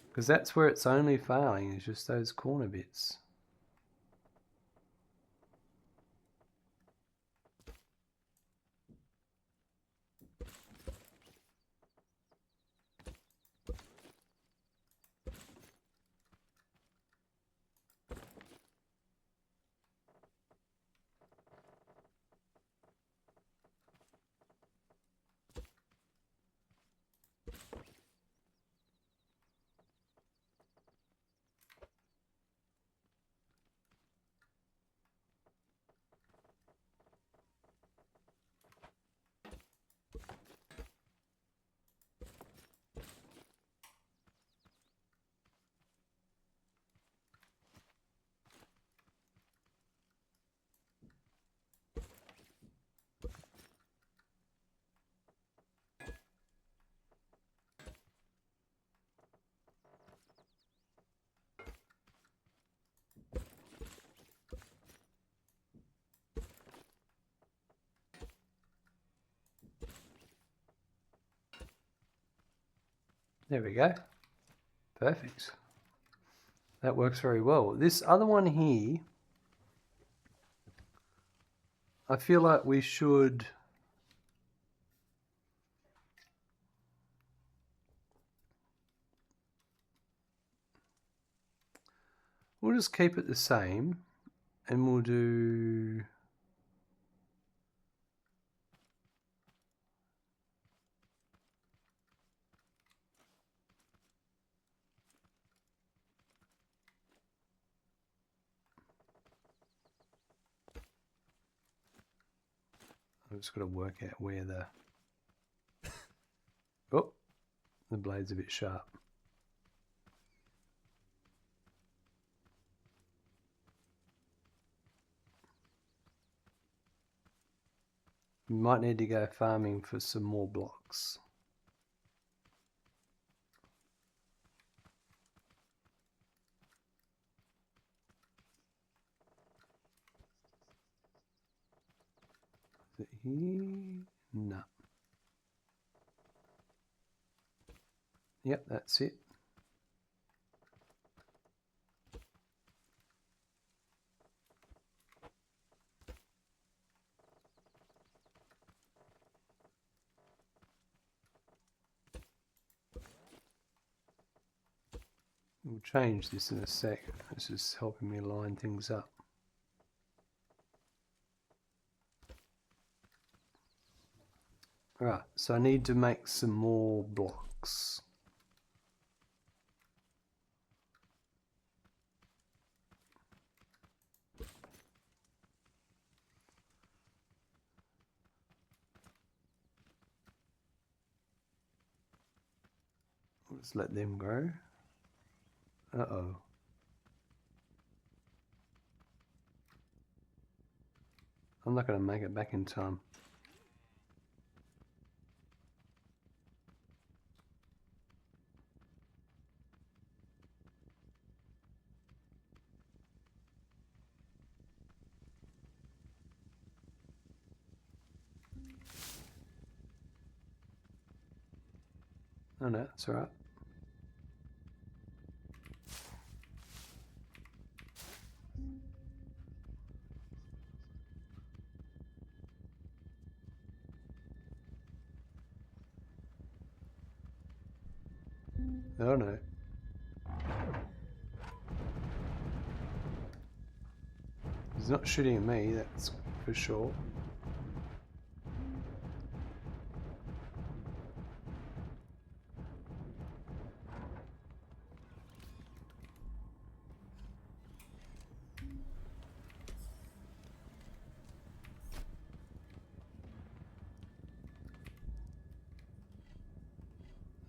Because that's where it's only failing, is just those corner bits. There we go. Perfect. That works very well. This other one here, I feel like we should... We'll just keep it the same and we'll do... I've just got to work out where the... Oh, the blade's a bit sharp. We might need to go farming for some more blocks. Is it here? No. Yep, that's it. We'll change this in a sec. This is helping me line things up. Alright, so I need to make some more blocks. Let's let them grow. Uh-oh. I'm not going to make it back in time. Oh no, it's alright. I don't know. He's not shooting at me, that's for sure.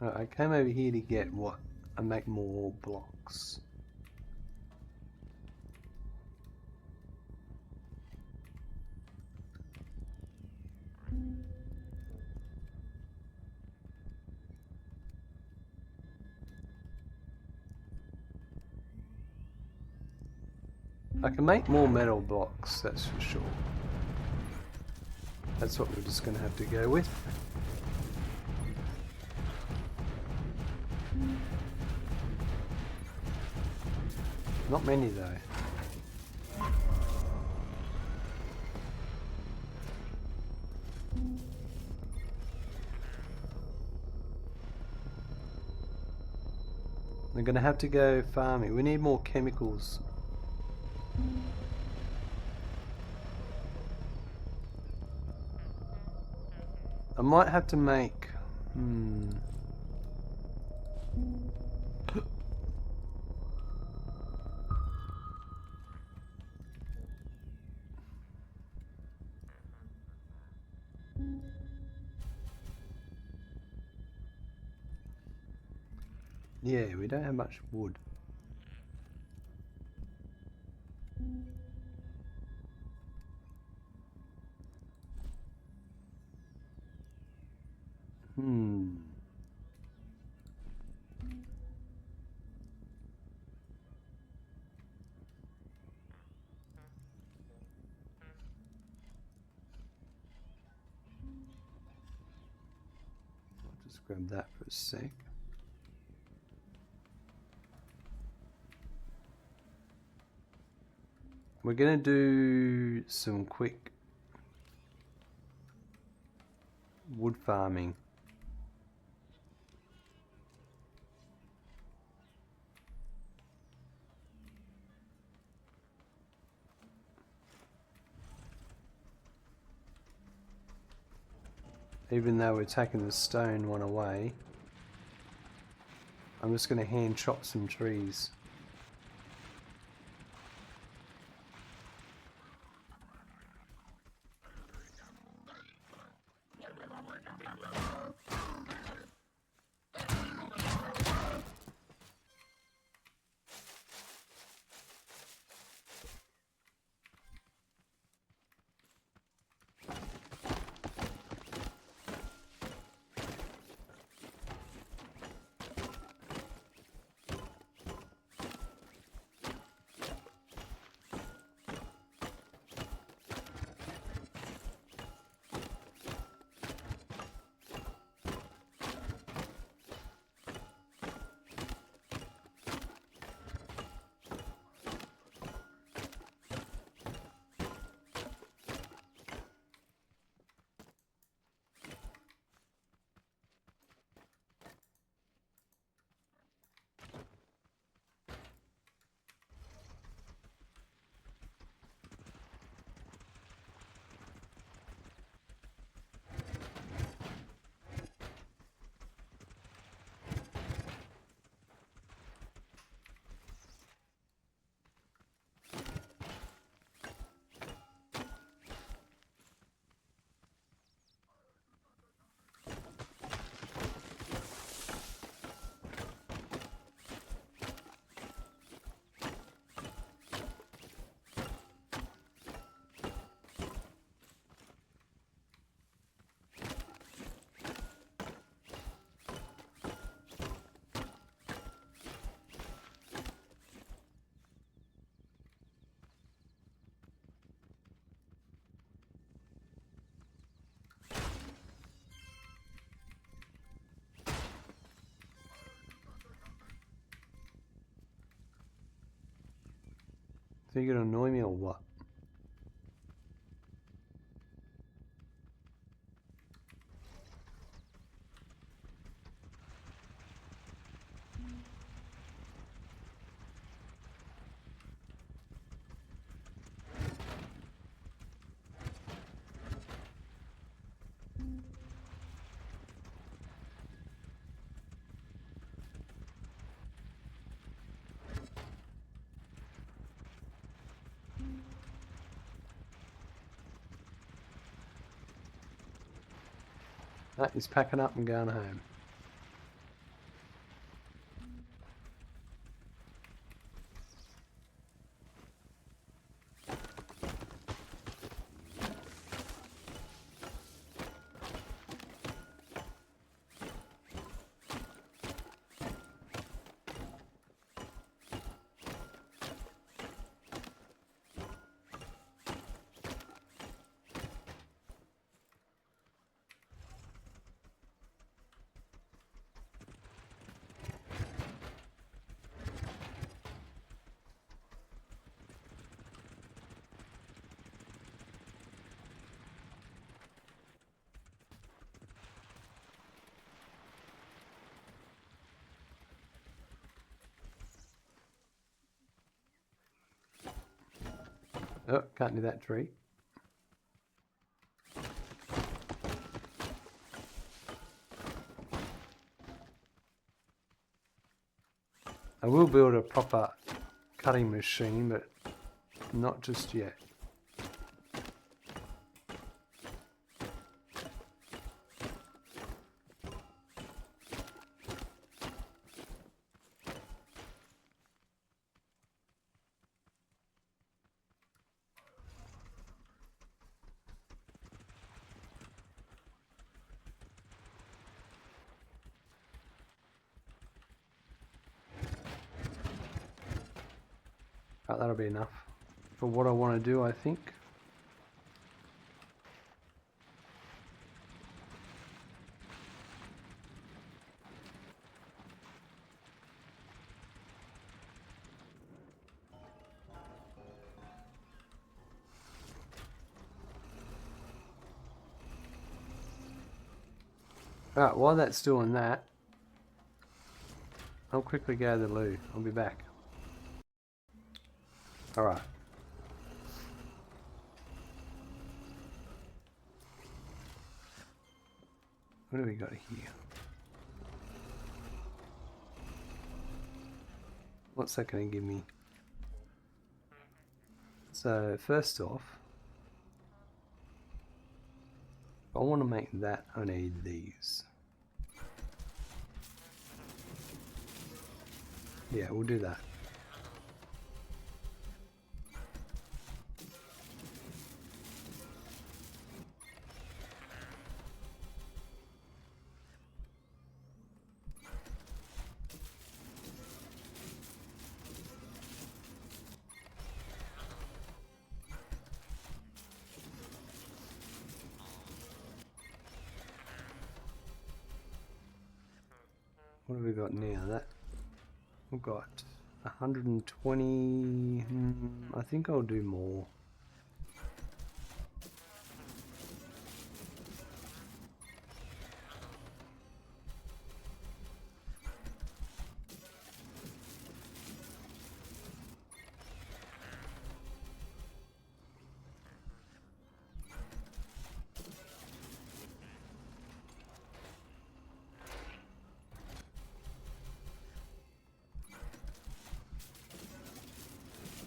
I came over here to get what? And make more blocks. I can make more metal blocks, that's for sure. That's what we're just going to have to go with. Not many though. I'm going to have to go farming. We need more chemicals. I might have to make... Yeah, we don't have much wood. I'll just grab that for a sec. We're gonna do some quick wood farming. Even though we're taking the stone one away, I'm just gonna hand chop some trees. Think you're gonna annoy me or what? That is packing up and going home. Oh, can't do that tree. I will build a proper cutting machine, but not just yet. Right, that'll be enough for what I want to do, I think. Alright, while that's doing that, I'll quickly go to the loo. I'll be back. Alright. What do we got here? What's that going to give me? So, first off, if I want to make that, I need these. Yeah, we'll do that. What have we got now? That we've got 120. I think I'll do more.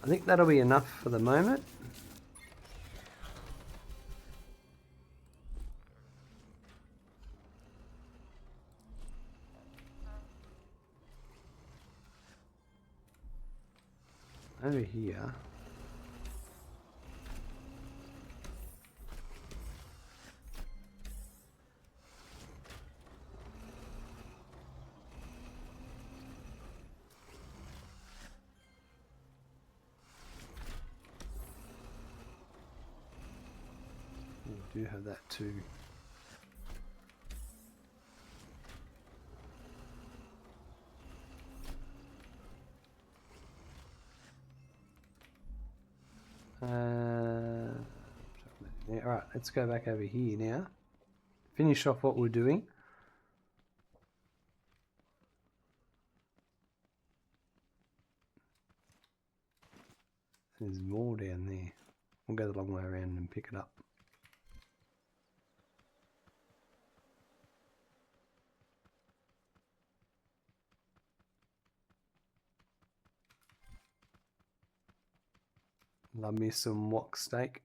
I think that'll be enough for the moment. Over here. We do have that too. Yeah, alright, let's go back over here now. Finish off what we're doing. There's more down there. We'll go the long way around and pick it up. Love me some wok steak.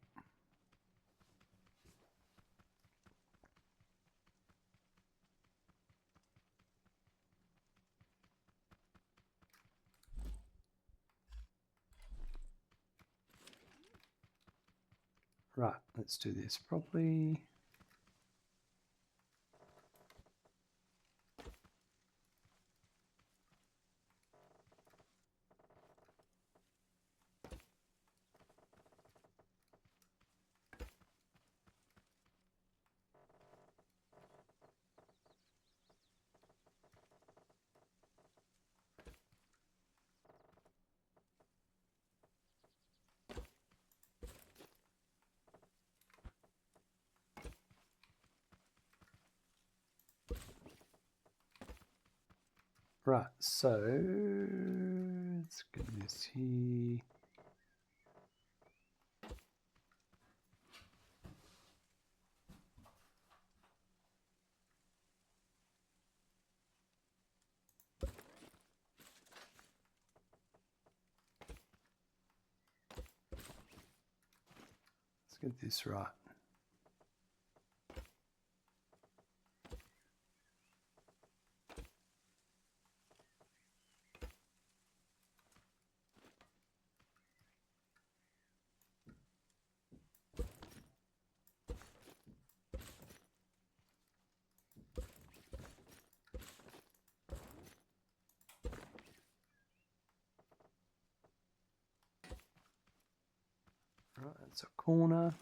Right, let's do this properly. Right, so let's get this here. Let's get this right. Right, that's a corner.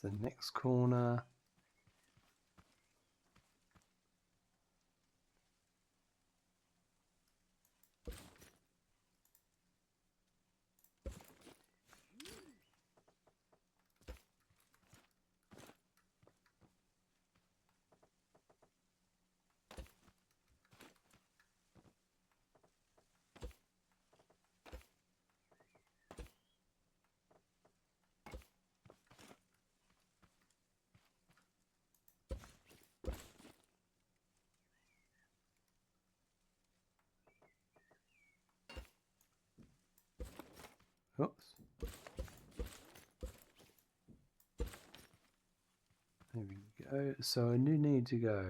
That's the next corner. Oops. There we go. So I do need to go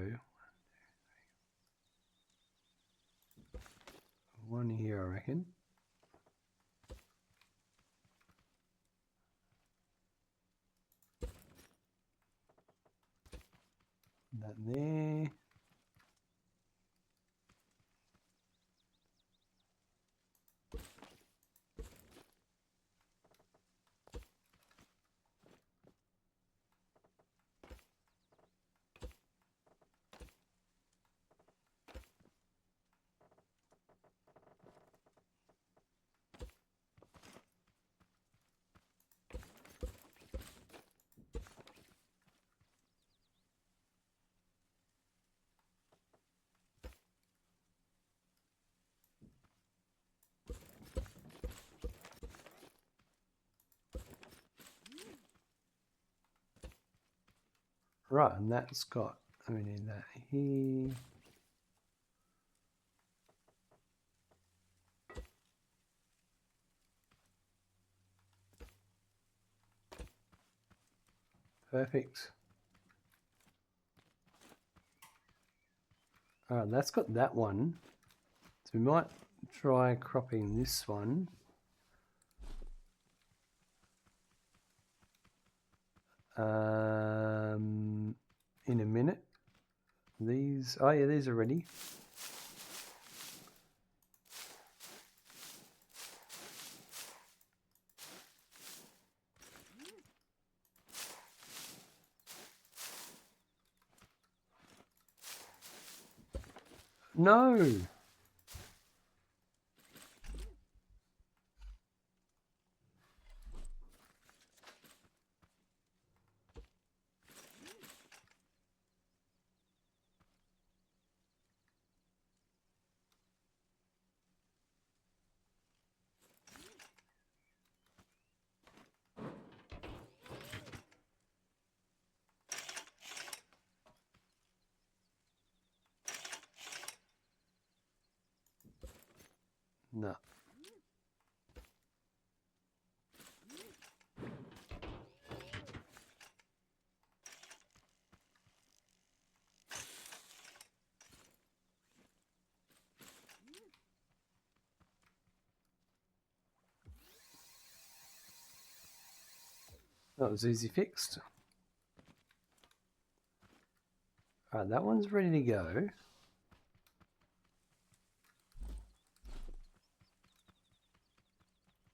one here, I reckon. That there. Right, and that's got, we need that here. Perfect. Alright, that's got that one. So we might try cropping this one. In a minute. These, oh yeah, these are ready. No! No. That was easy fixed. Alright, that one's ready to go.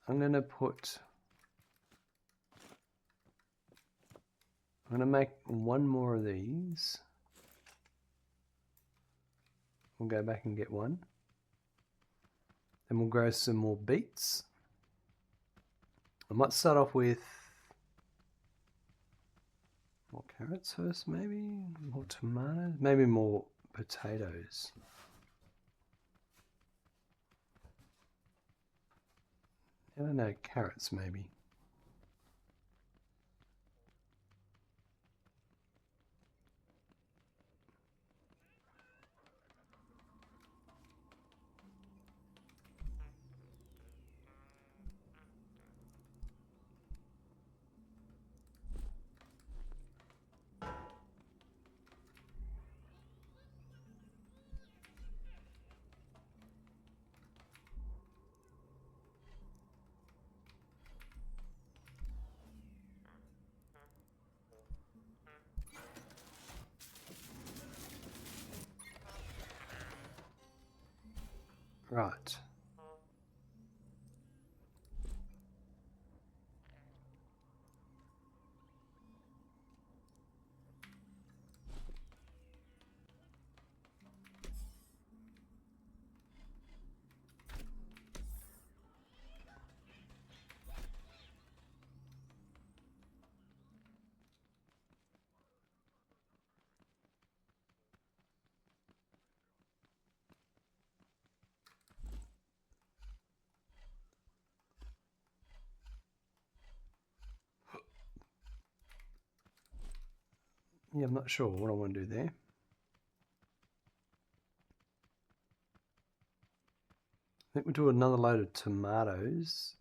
I'm going to make one more of these. We'll go back and get one. Then we'll grow some more beets. I might start off with more carrots first, maybe more tomatoes, maybe more potatoes. I don't know, carrots maybe. Right. Yeah, I'm not sure what I want to do there. I think we'll do another load of tomatoes,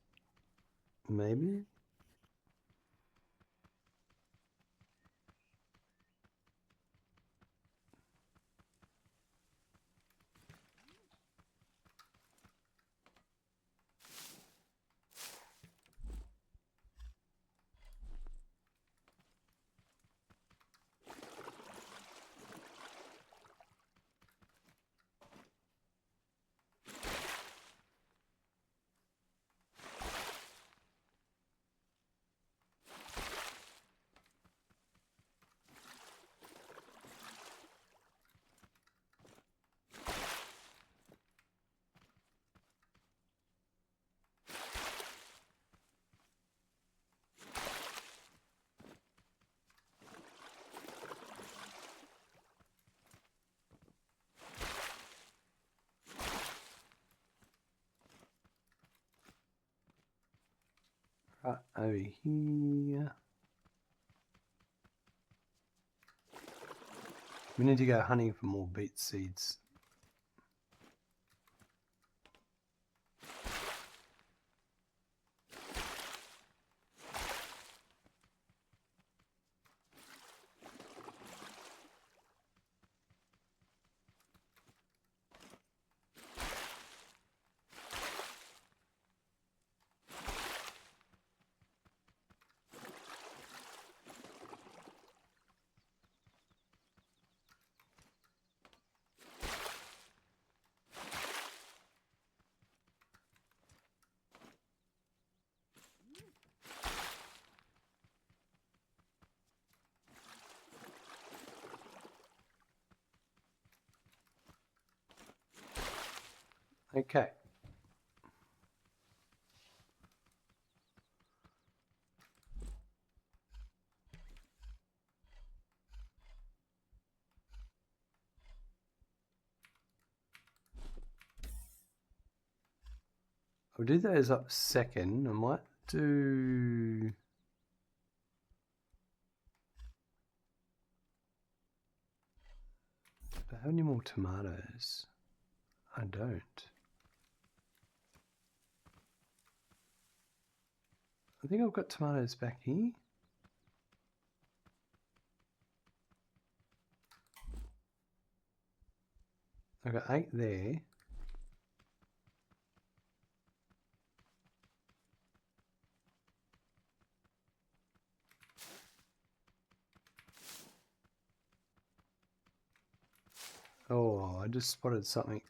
maybe. Right over here. We need to go hunting for more beet seeds. Okay. I'll do those up second. I might do... Do I have any more tomatoes? I don't. I think I've got tomatoes back here. I've got 8 there. Oh, I just spotted something.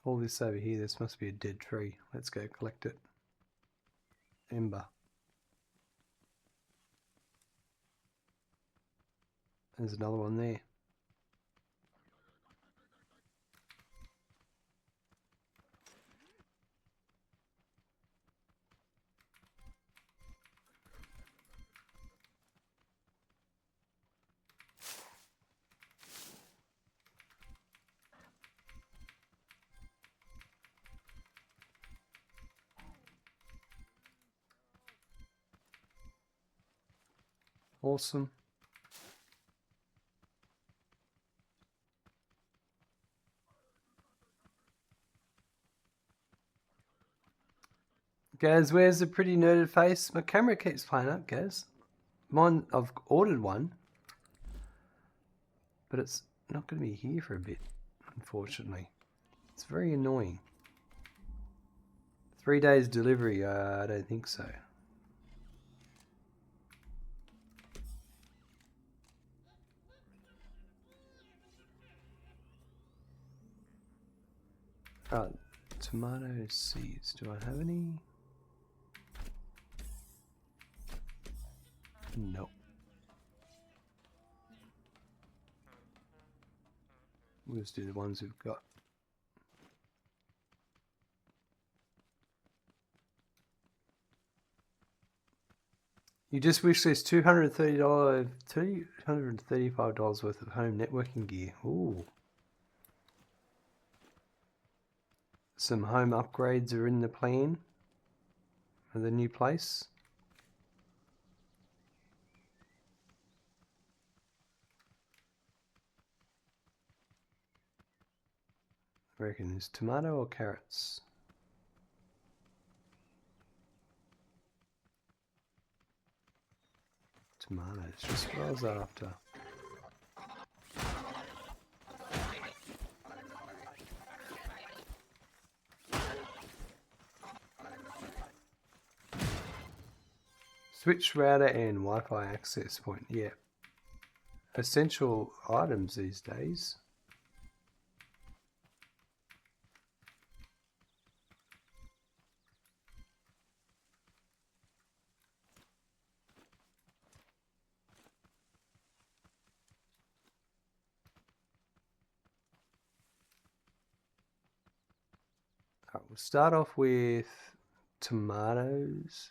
All this over here, this must be a dead tree. Let's go collect it. Ember. There's another one there. Awesome. Gaz, where's the pretty nerded face? My camera keeps playing up, Gaz. Mine, I've ordered one, but it's not going to be here for a bit, unfortunately. It's very annoying. 3 days delivery, I don't think so. Right, tomato seeds. Do I have any? Nope. We'll just do the ones we've got. You just wish list $235 worth of home networking gear. Ooh. Some home upgrades are in the plan for the new place. I reckon is tomato or carrots? Tomatoes, just what I was after. Switch router and Wi-Fi access point. Yeah. Essential items these days. Alright, we'll start off with tomatoes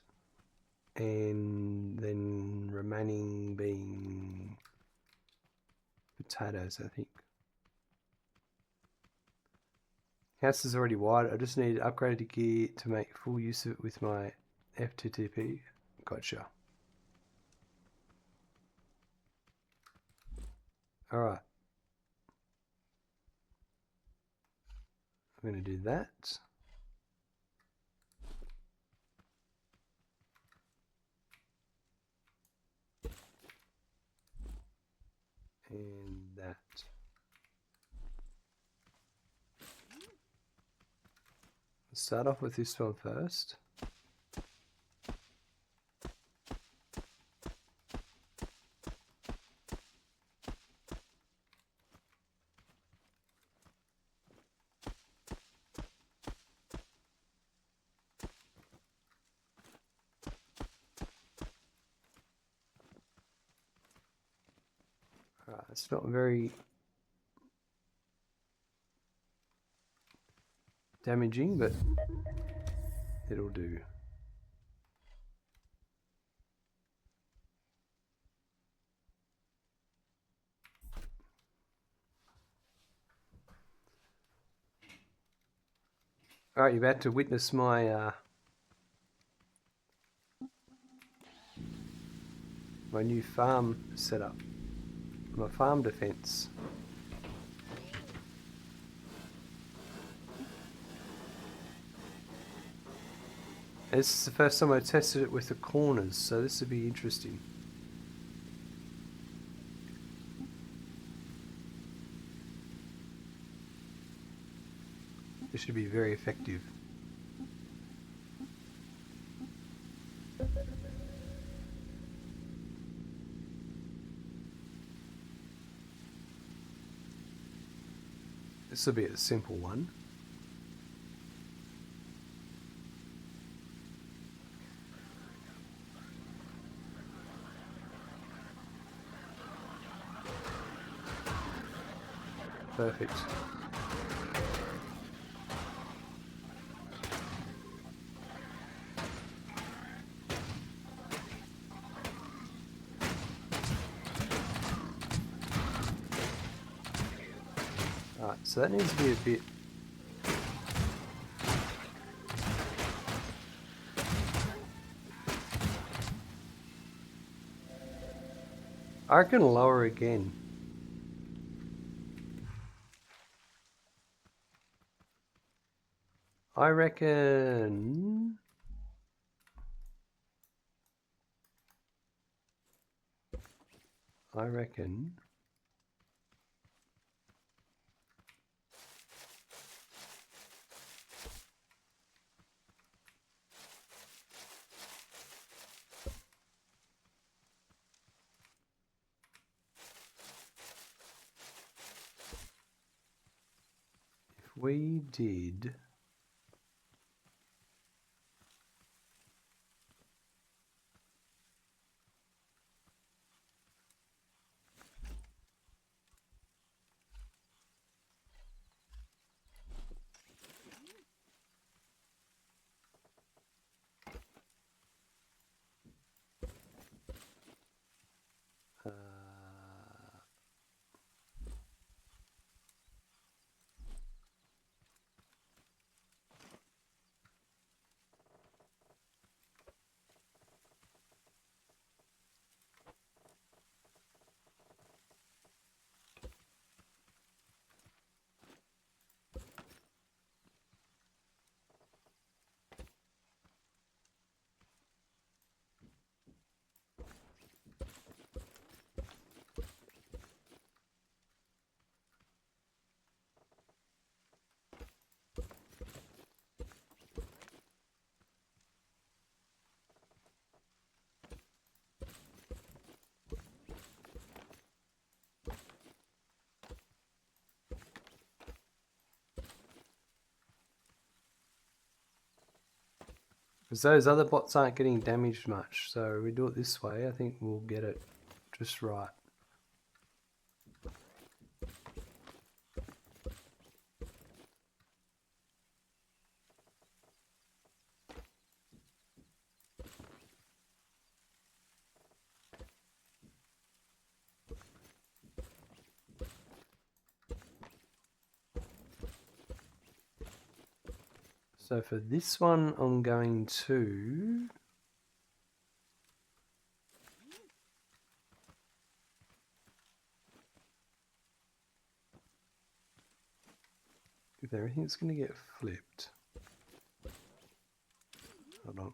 and then remaining being potatoes, I think. House is already wired. I just need upgraded gear to make full use of it with my FTTP. Gotcha. Alright. I'm going to do that. And that. Let's start off with this one first. It's not very damaging, but it'll do. Alright, you're about to witness my my new farm setup. My farm defense. This is the first time I tested it with the corners, so this would be interesting. This should be very effective. This will be a simple one. Perfect. Alright, so that needs to be a bit... I reckon lower again. I reckon... if we did... Because those other bots aren't getting damaged much, so we do it this way, I think we'll get it just right. So for this one, I'm going to... if everything's going to get flipped... Hold on.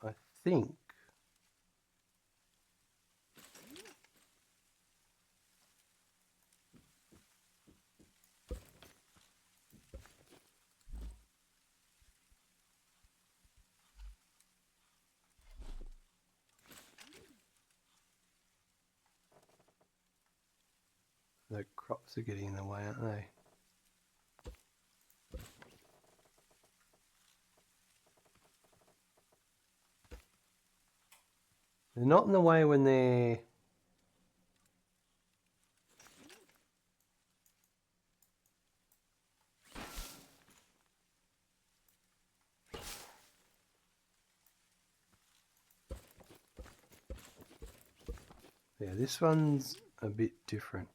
I think... the crops are getting in the way, aren't they? They're not in the way when they're... Yeah, this one's a bit different.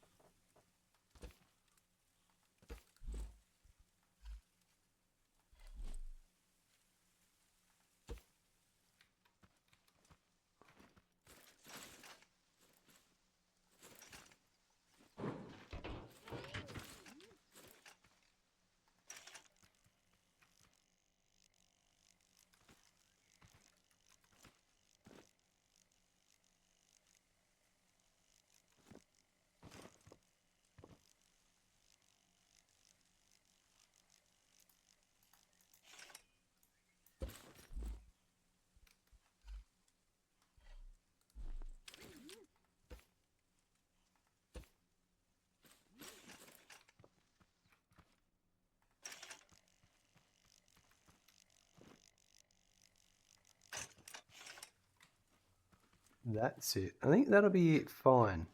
That's it. I think that'll be it fine.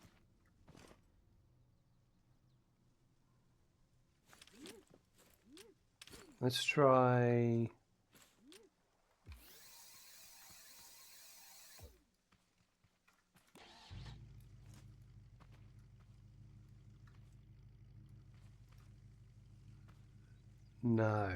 Let's try... No.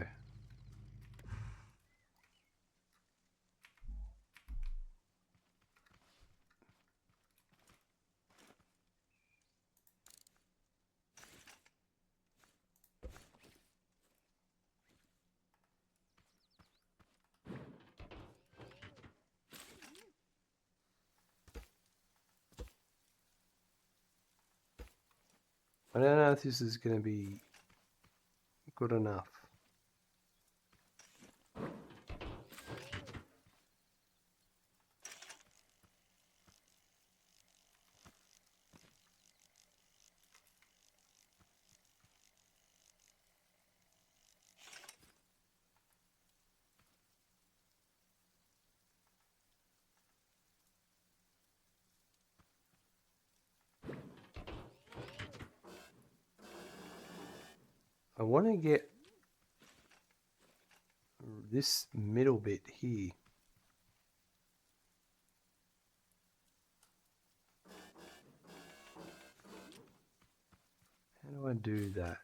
I don't know if this is going to be good enough. I want to get this middle bit here. How do I do that?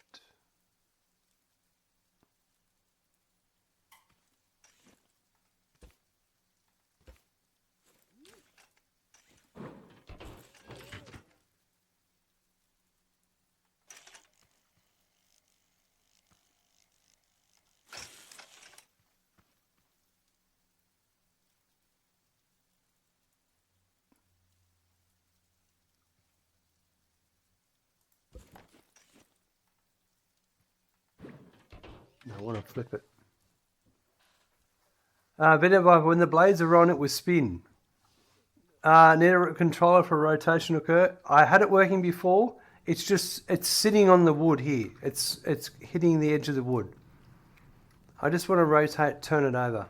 I want to flip it. When the blades are on, it will spin. Need a controller for rotation occur. I had it working before. It's sitting on the wood here. It's hitting the edge of the wood. I just want to rotate, turn it over.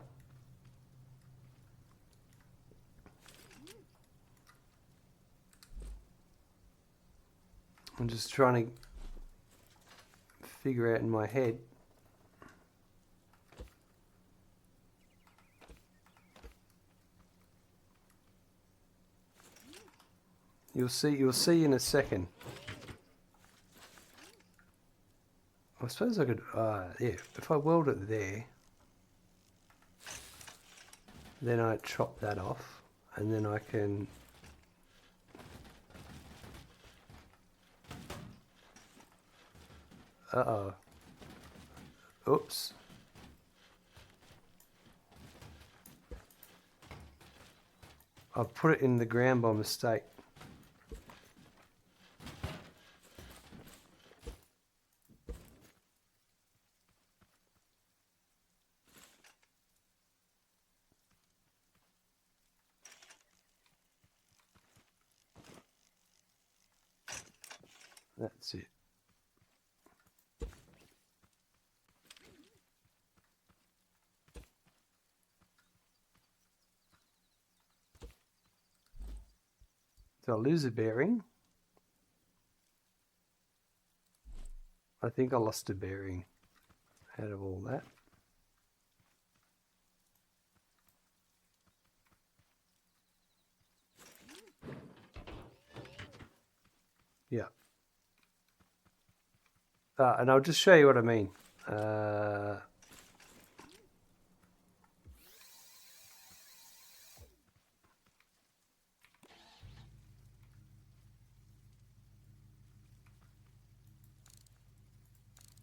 I'm just trying to figure out in my head. You'll see in a second. I suppose I could, yeah, if I weld it there, then I chop that off, and then I can, oops. I put it in the ground by mistake. That's it. Did I lose a bearing? I think I lost a bearing out of all that. Yeah. And I'll just show you what I mean.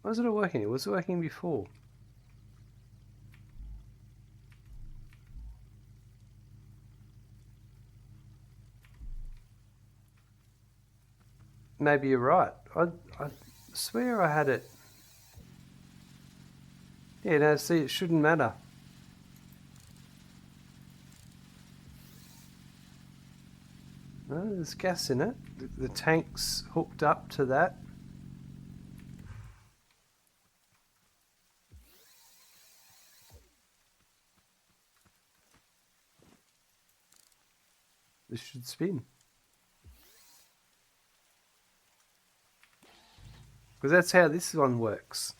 Why isn't it working? It was working before. Maybe you're right. I swear I had it. Yeah, no, see, it shouldn't matter. No, there's gas in it. The tank's hooked up to that. This should spin. Because that's how this one works.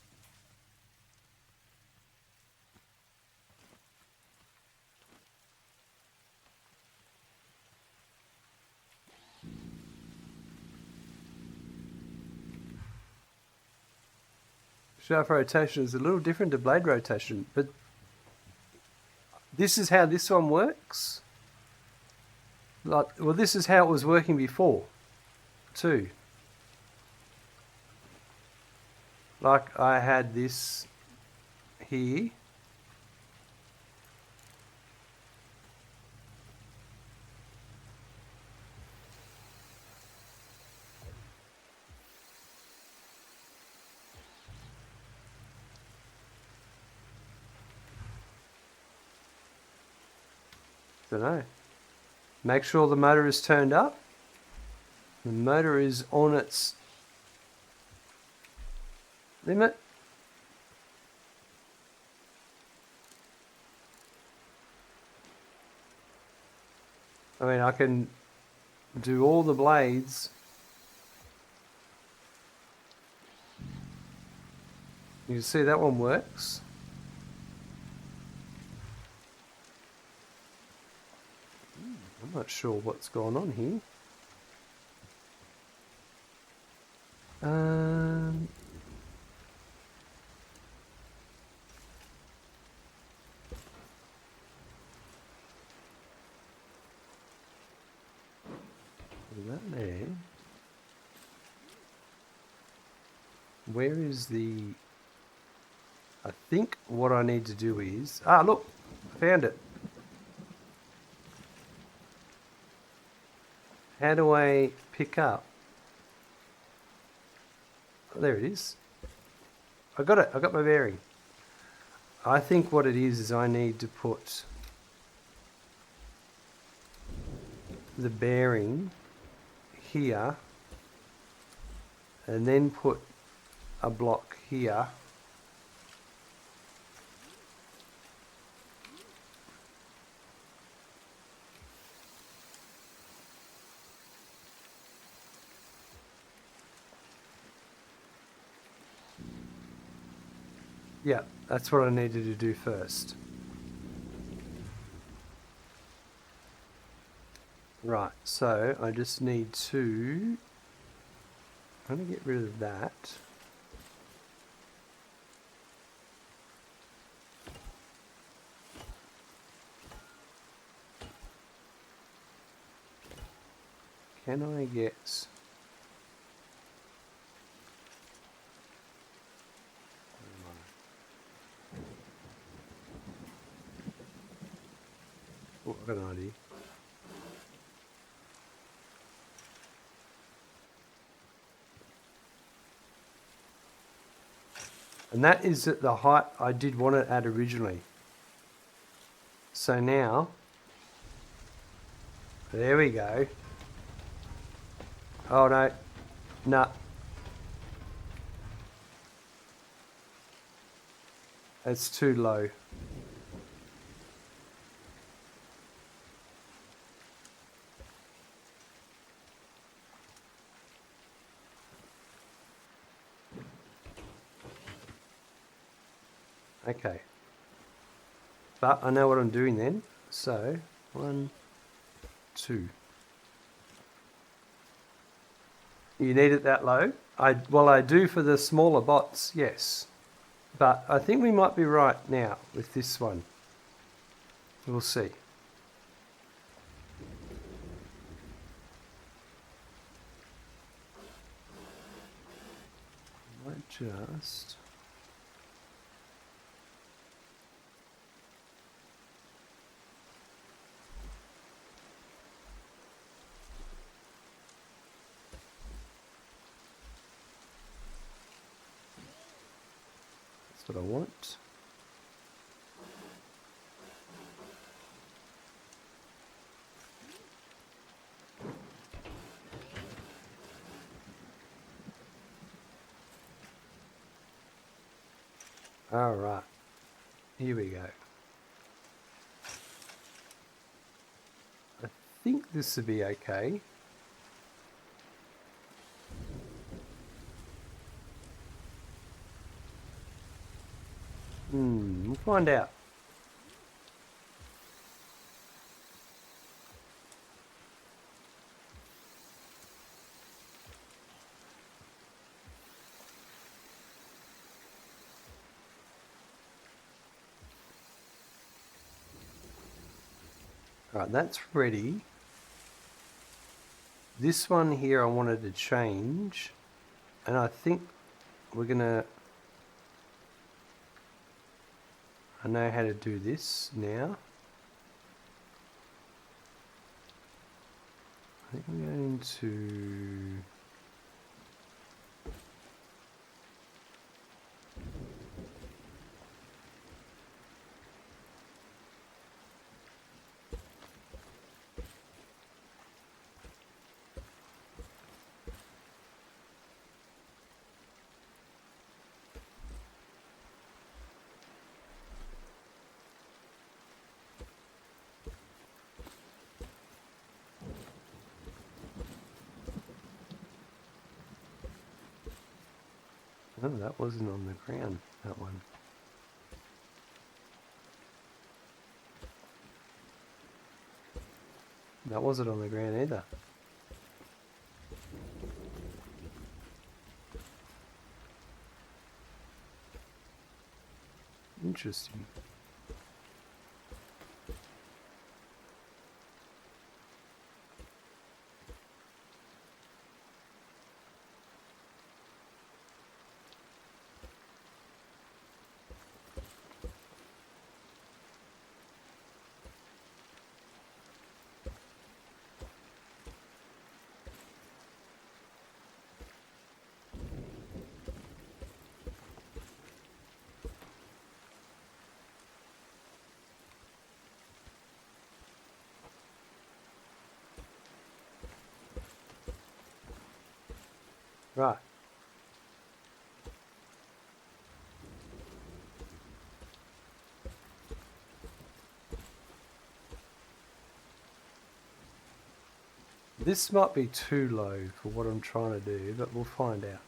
Shaft rotation is a little different to blade rotation, but this is how this one works. Like, well, this is how it was working before, too. Like I had this here. Don't know. Make sure the motor is turned up. The motor is on its limit. I mean, I can do all the blades. You can see that one works. I'm not sure what's going on here. Put that there. Where is the... I think what I need to do is... Ah, look! I found it. How do I pick up? Oh, there it is. I got it. I got my bearing. I think what it is I need to put the bearing here and then put a block here. Yeah, that's what I needed to do first. Right, so I just need to... I'm going to get rid of that. Can I get... Oh, I've got an idea. And that is at the height I did want it at originally. So now, there we go. Oh no, nah. It's too low. Okay. But I know what I'm doing then. So, 1, 2. You need it that low? Well, I do for the smaller bots, yes. But I think we might be right now with this one. We'll see. I might just... That's what I want. All right, here we go. I think this will be okay. We'll find out. Right, that's ready. This one here I wanted to change, and I think we're gonna... I know how to do this now. I think I'm going to... Oh, that wasn't on the ground, that one. That wasn't on the ground either. Interesting. Right. This might be too low for what I'm trying to do, but we'll find out.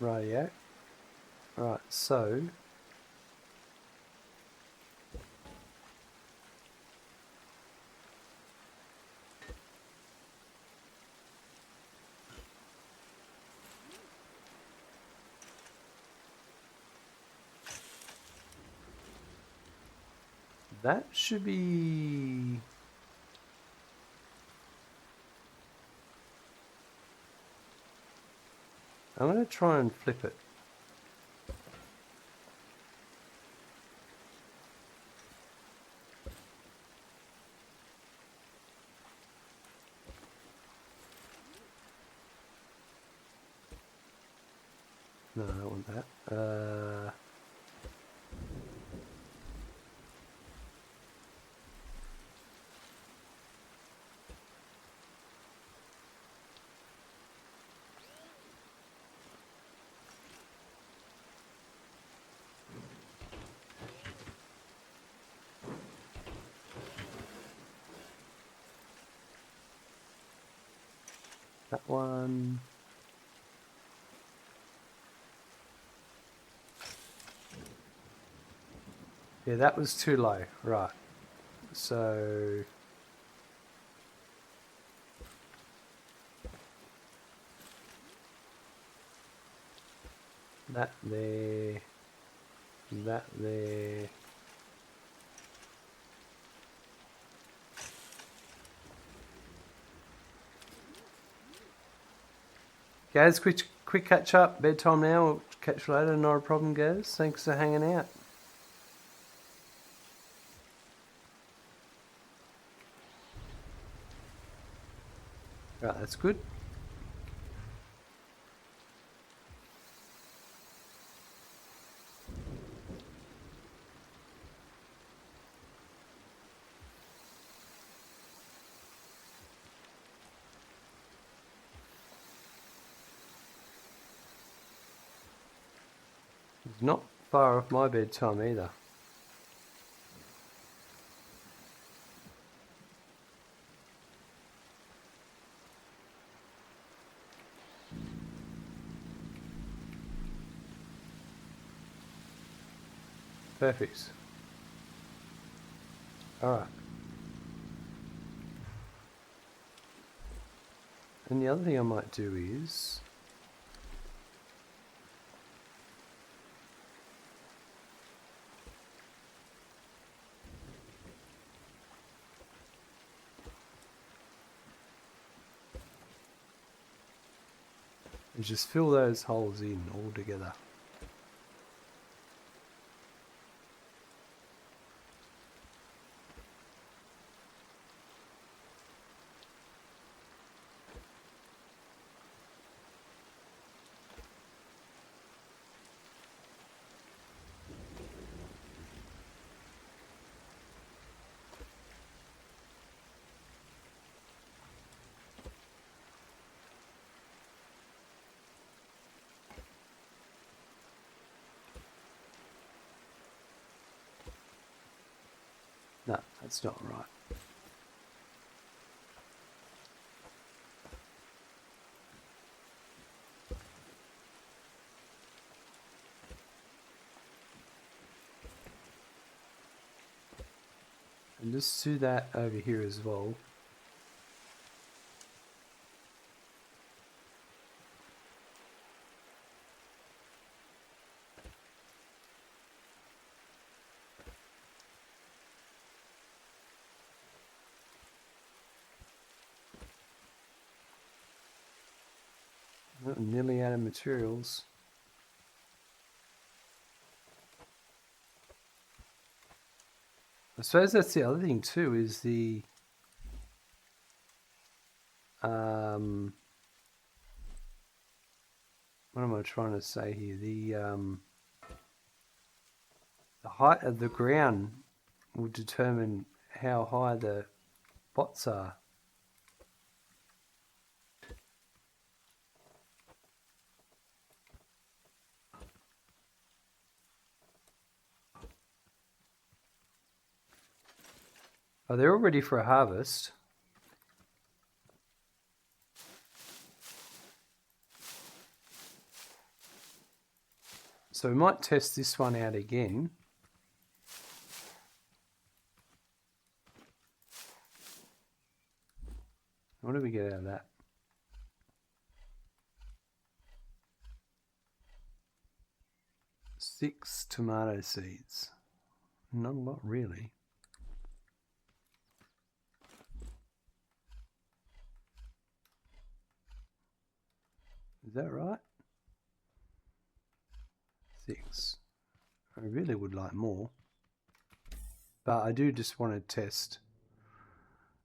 Rightio. Right, so that should be... I'm going to try and flip it. No, I don't want that. That one. Yeah, that was too low. Right. So that there, that there. Gaz, quick catch up. Bedtime now. We'll catch you later. Not a problem, Gaz. Thanks for hanging out. Right, that's good. It's not far off my bedtime either. Perfect. Alright. And the other thing I might do is... and just fill those holes in all together. No, that's not right. And just do that over here as well. Oh, nearly out of materials. I suppose that's the other thing too, is the what am I trying to say here? The height of the ground will determine how high the pots are. Oh, they're all ready for a harvest. So we might test this one out again. What do we get out of that? 6 tomato seeds. Not a lot, really. Is that right? 6. I really would like more. But I do just want to test.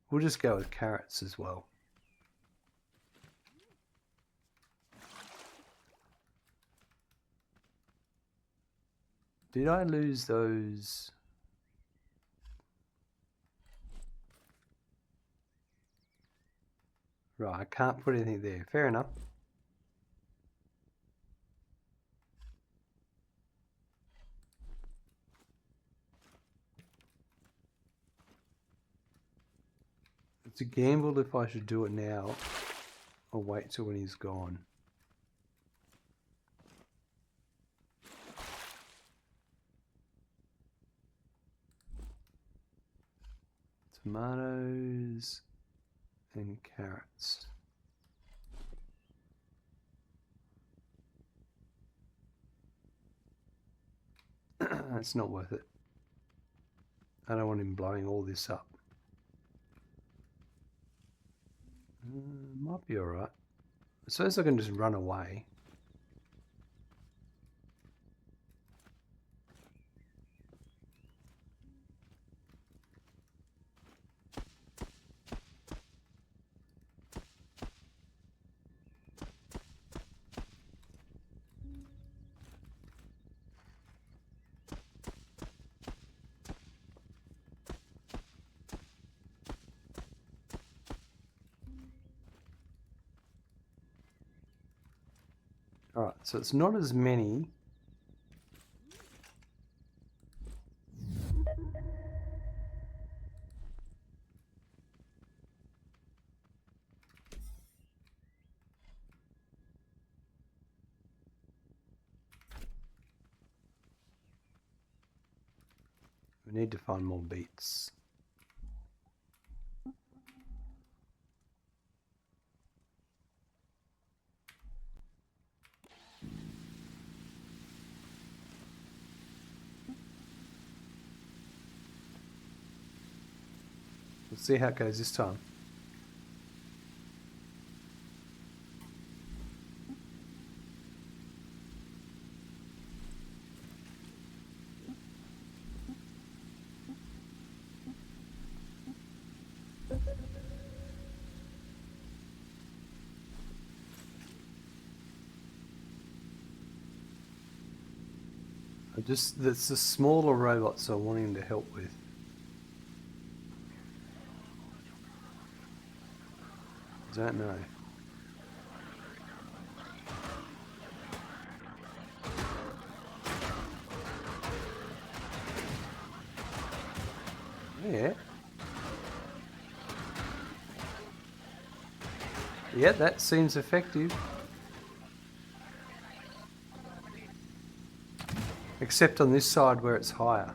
We'll just go with carrots as well. Did I lose those? Right, I can't put anything there. Fair enough. It's a gamble if I should do it now or wait till when he's gone. Tomatoes and carrots. It's not worth it. I don't want him blowing all this up. Might be alright. I suppose I can just run away. Alright, so it's not as many. We need to find more beets. We'll see how it goes this time. That's the smaller robots I'm wanting to help with. I don't know. Yeah. Yeah, that seems effective. Except on this side where it's higher.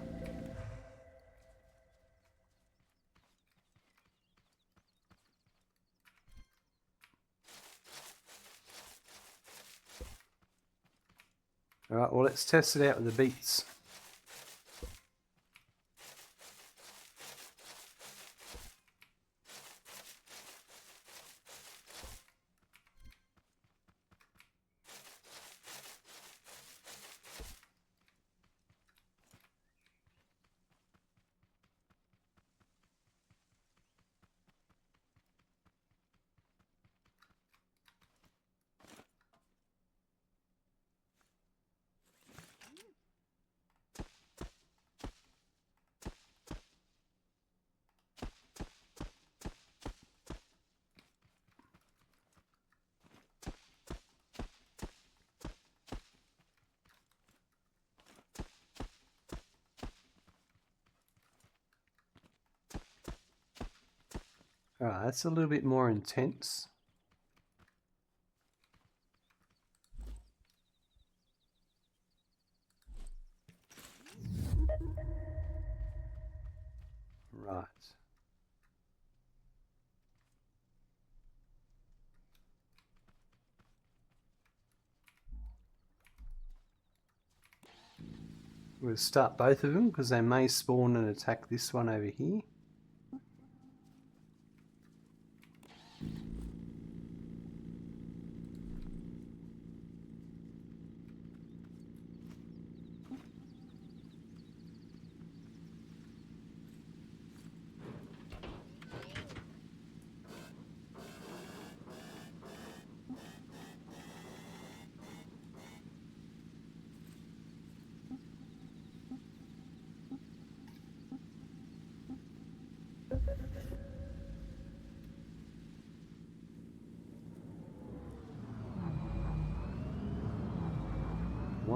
Alright, well let's test it out with the beets. Alright, that's a little bit more intense. Right. We'll start both of them because they may spawn and attack this one over here.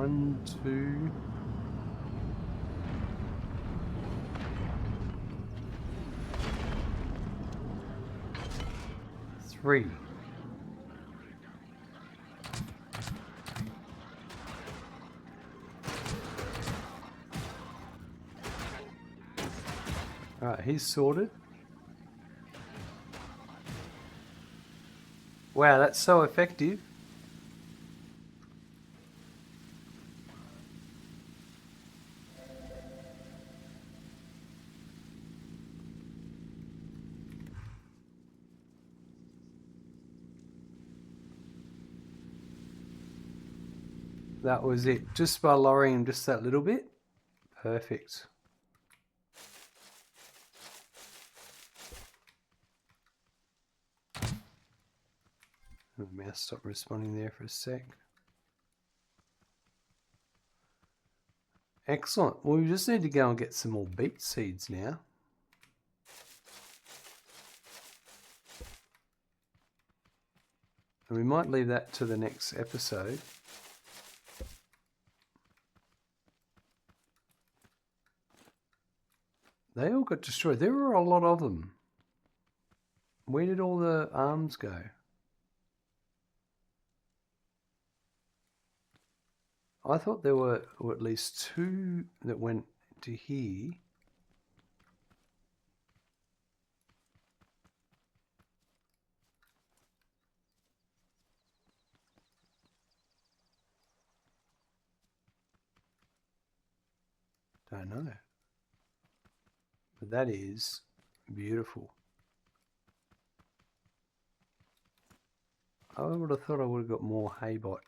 1, 2. Three. Alright, he's sorted. Wow, that's so effective. That was it. Just by lowering him just that little bit. Perfect. The mouse stopped responding there for a sec. Excellent. Well, we just need to go and get some more beet seeds now. And we might leave that to the next episode. They all got destroyed. There were a lot of them. Where did all the arms go? I thought there were at least 2 that went to here. Don't know. But that is beautiful. I would have thought I would have got more Haybot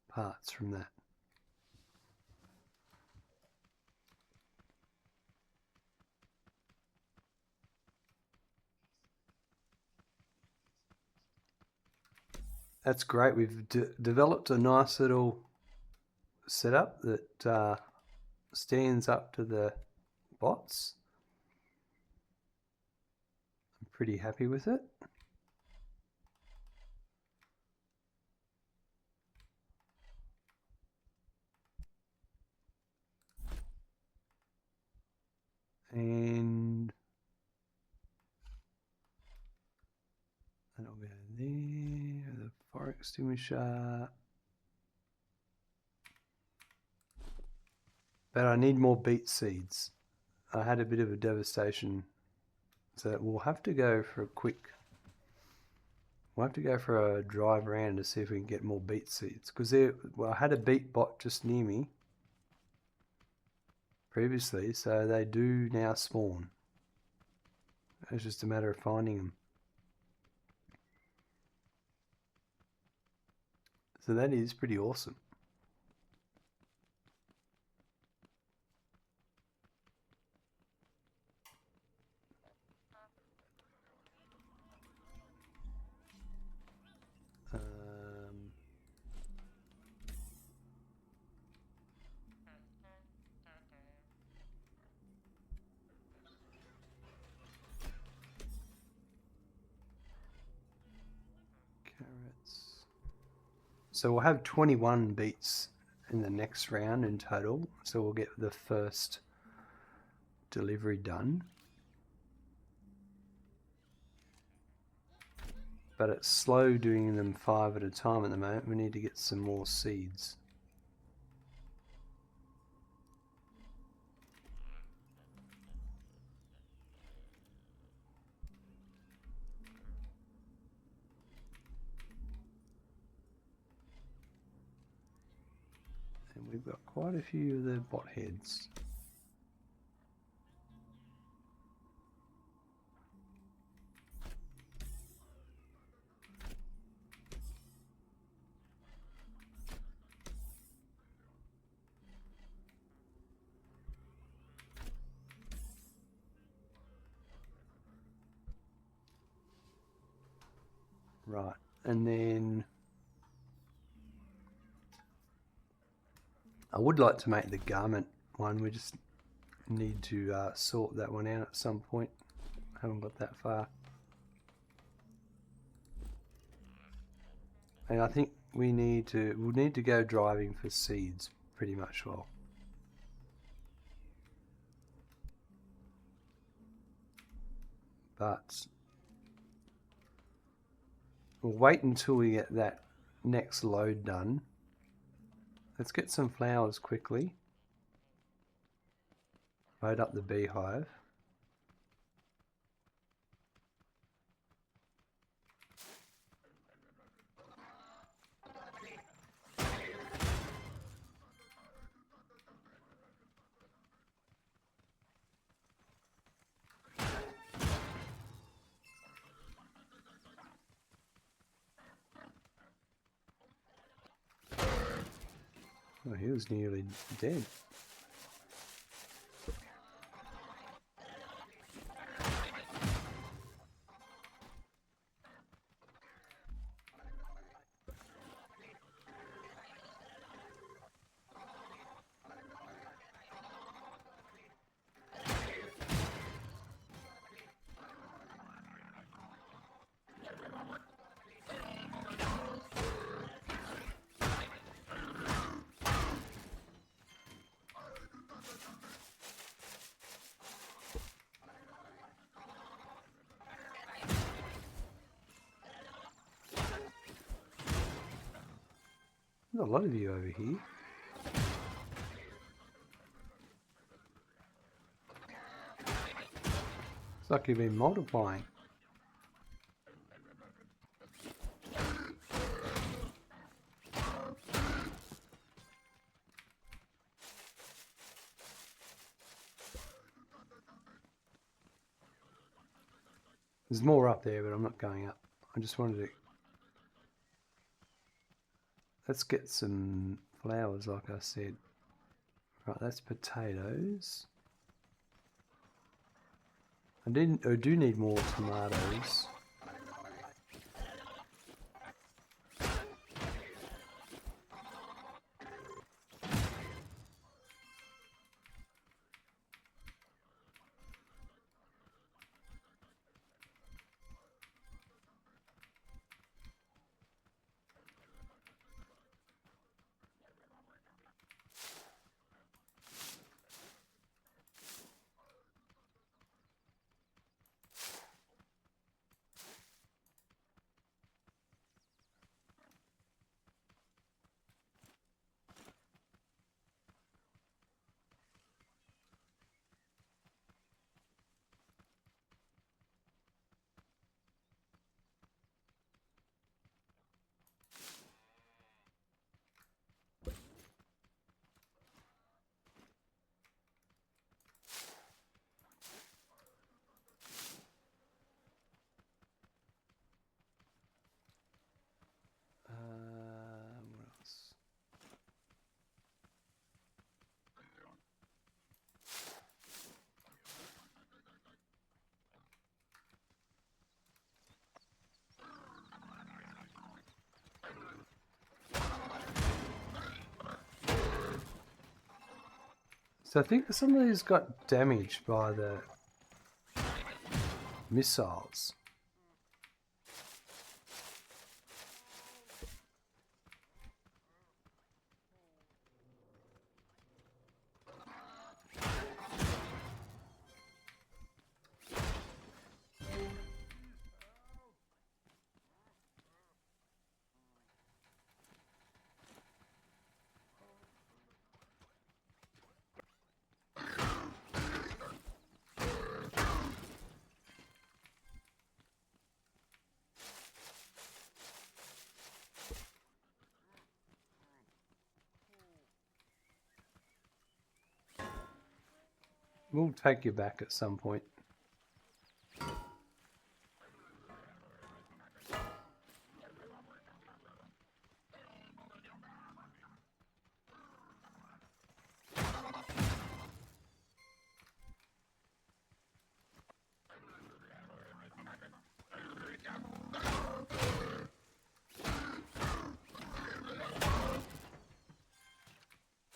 parts from that. That's great. We've developed a nice little setup that stands up to the bots. I'm pretty happy with it. And that'll go there, the fire extinguisher. But I need more beet seeds. I had a bit of a devastation. So we'll have to go for a drive around to see if we can get more beet seeds. Because I had a beet bot just near me previously, so they do now spawn. It's just a matter of finding them. So that is pretty awesome. Carrots. So we'll have 21 beets in the next round in total. So we'll get the first delivery done. But it's slow doing them 5 at a time at the moment. We need to get some more seeds. And we've got quite a few of the bot heads. Right, and then I would like to make the garment one. We just need to sort that one out at some point. Haven't got that far. And I think we'll need to go driving for seeds pretty much well. But we'll wait until we get that next load done. Let's get some flowers quickly. Load up the beehive. Oh, he was nearly dead. There's a lot of you over here. It's like you've been multiplying. There's more up there, but I'm not going up. I just wanted to... Let's get some flowers, like I said. Right, that's potatoes. I do need more tomatoes. What else? So I think some of these got damaged by the missiles. We'll take you back at some point.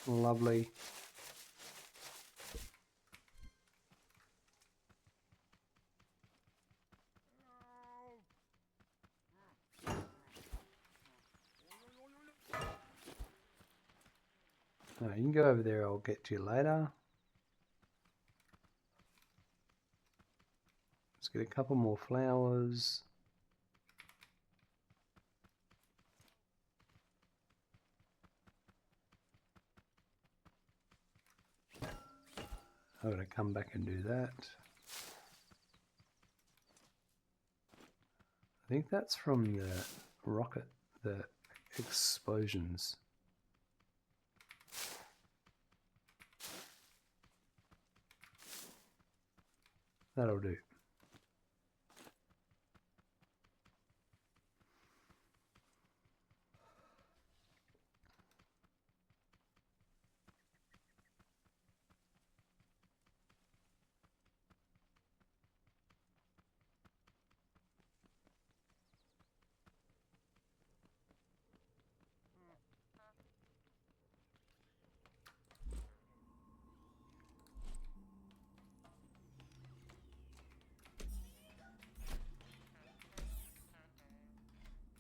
Lovely. No, you can go over there, I'll get to you later. Let's get a couple more flowers. I'm going to come back and do that. I think that's from the rocket, the explosions. That'll do.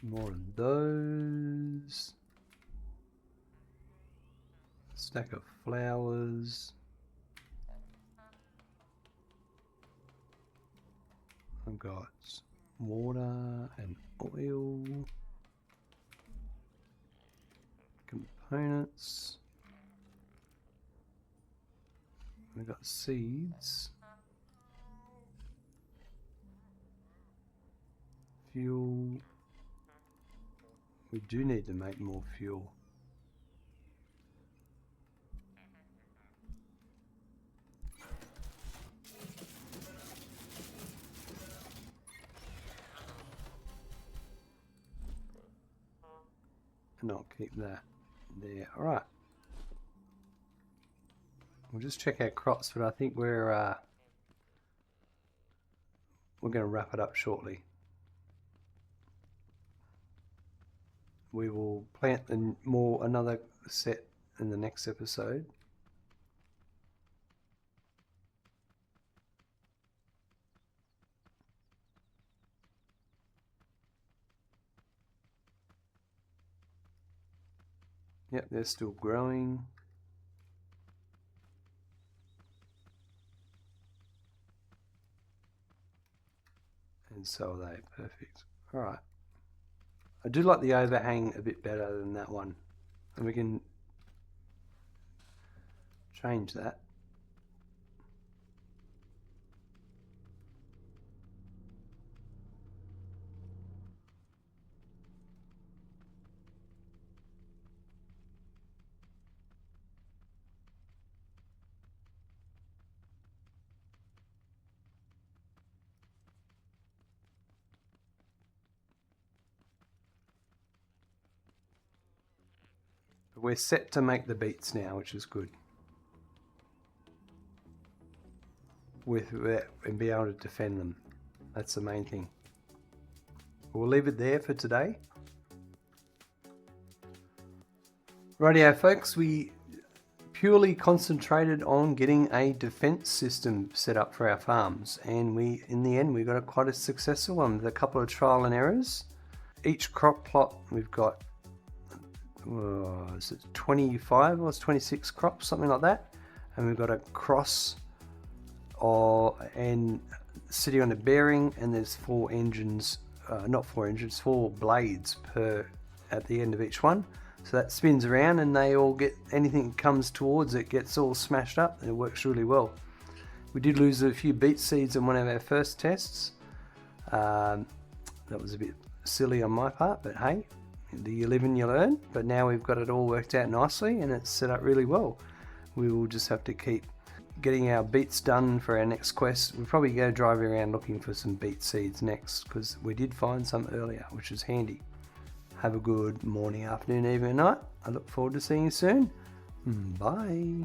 More of those. Stack of flowers. I've got water and oil. Components. We've got seeds. Fuel. We do need to make more fuel. And I'll keep that there. Alright. We'll just check our crops, but I think we're going to wrap it up shortly. We will plant another set in the next episode. Yep, they're still growing. And so are they. Perfect. Alright. I do like the overhang a bit better than that one. And we can change that. We're set to make the beets now, which is good. And be able to defend them. That's the main thing. We'll leave it there for today. Rightio folks, we purely concentrated on getting a defense system set up for our farms, and in the end we got quite a successful one with a couple of trial and errors. Each crop plot we've got is it 25 or it's 26 crops, something like that, and we've got a cross and sitting on a bearing, and there's 4 engines, four blades at the end of each one, so that spins around and they all get, anything that comes towards it gets all smashed up, and it works really well. We did lose a few beet seeds in one of our first tests. That was a bit silly on my part, but hey, you live and you learn. But now we've got it all worked out nicely and it's set up really well. We will just have to keep getting our beets done for our next quest. We'll probably go driving around looking for some beet seeds next, because we did find some earlier, which is handy. Have a good morning, afternoon, evening, night. I look forward to seeing you soon. Bye.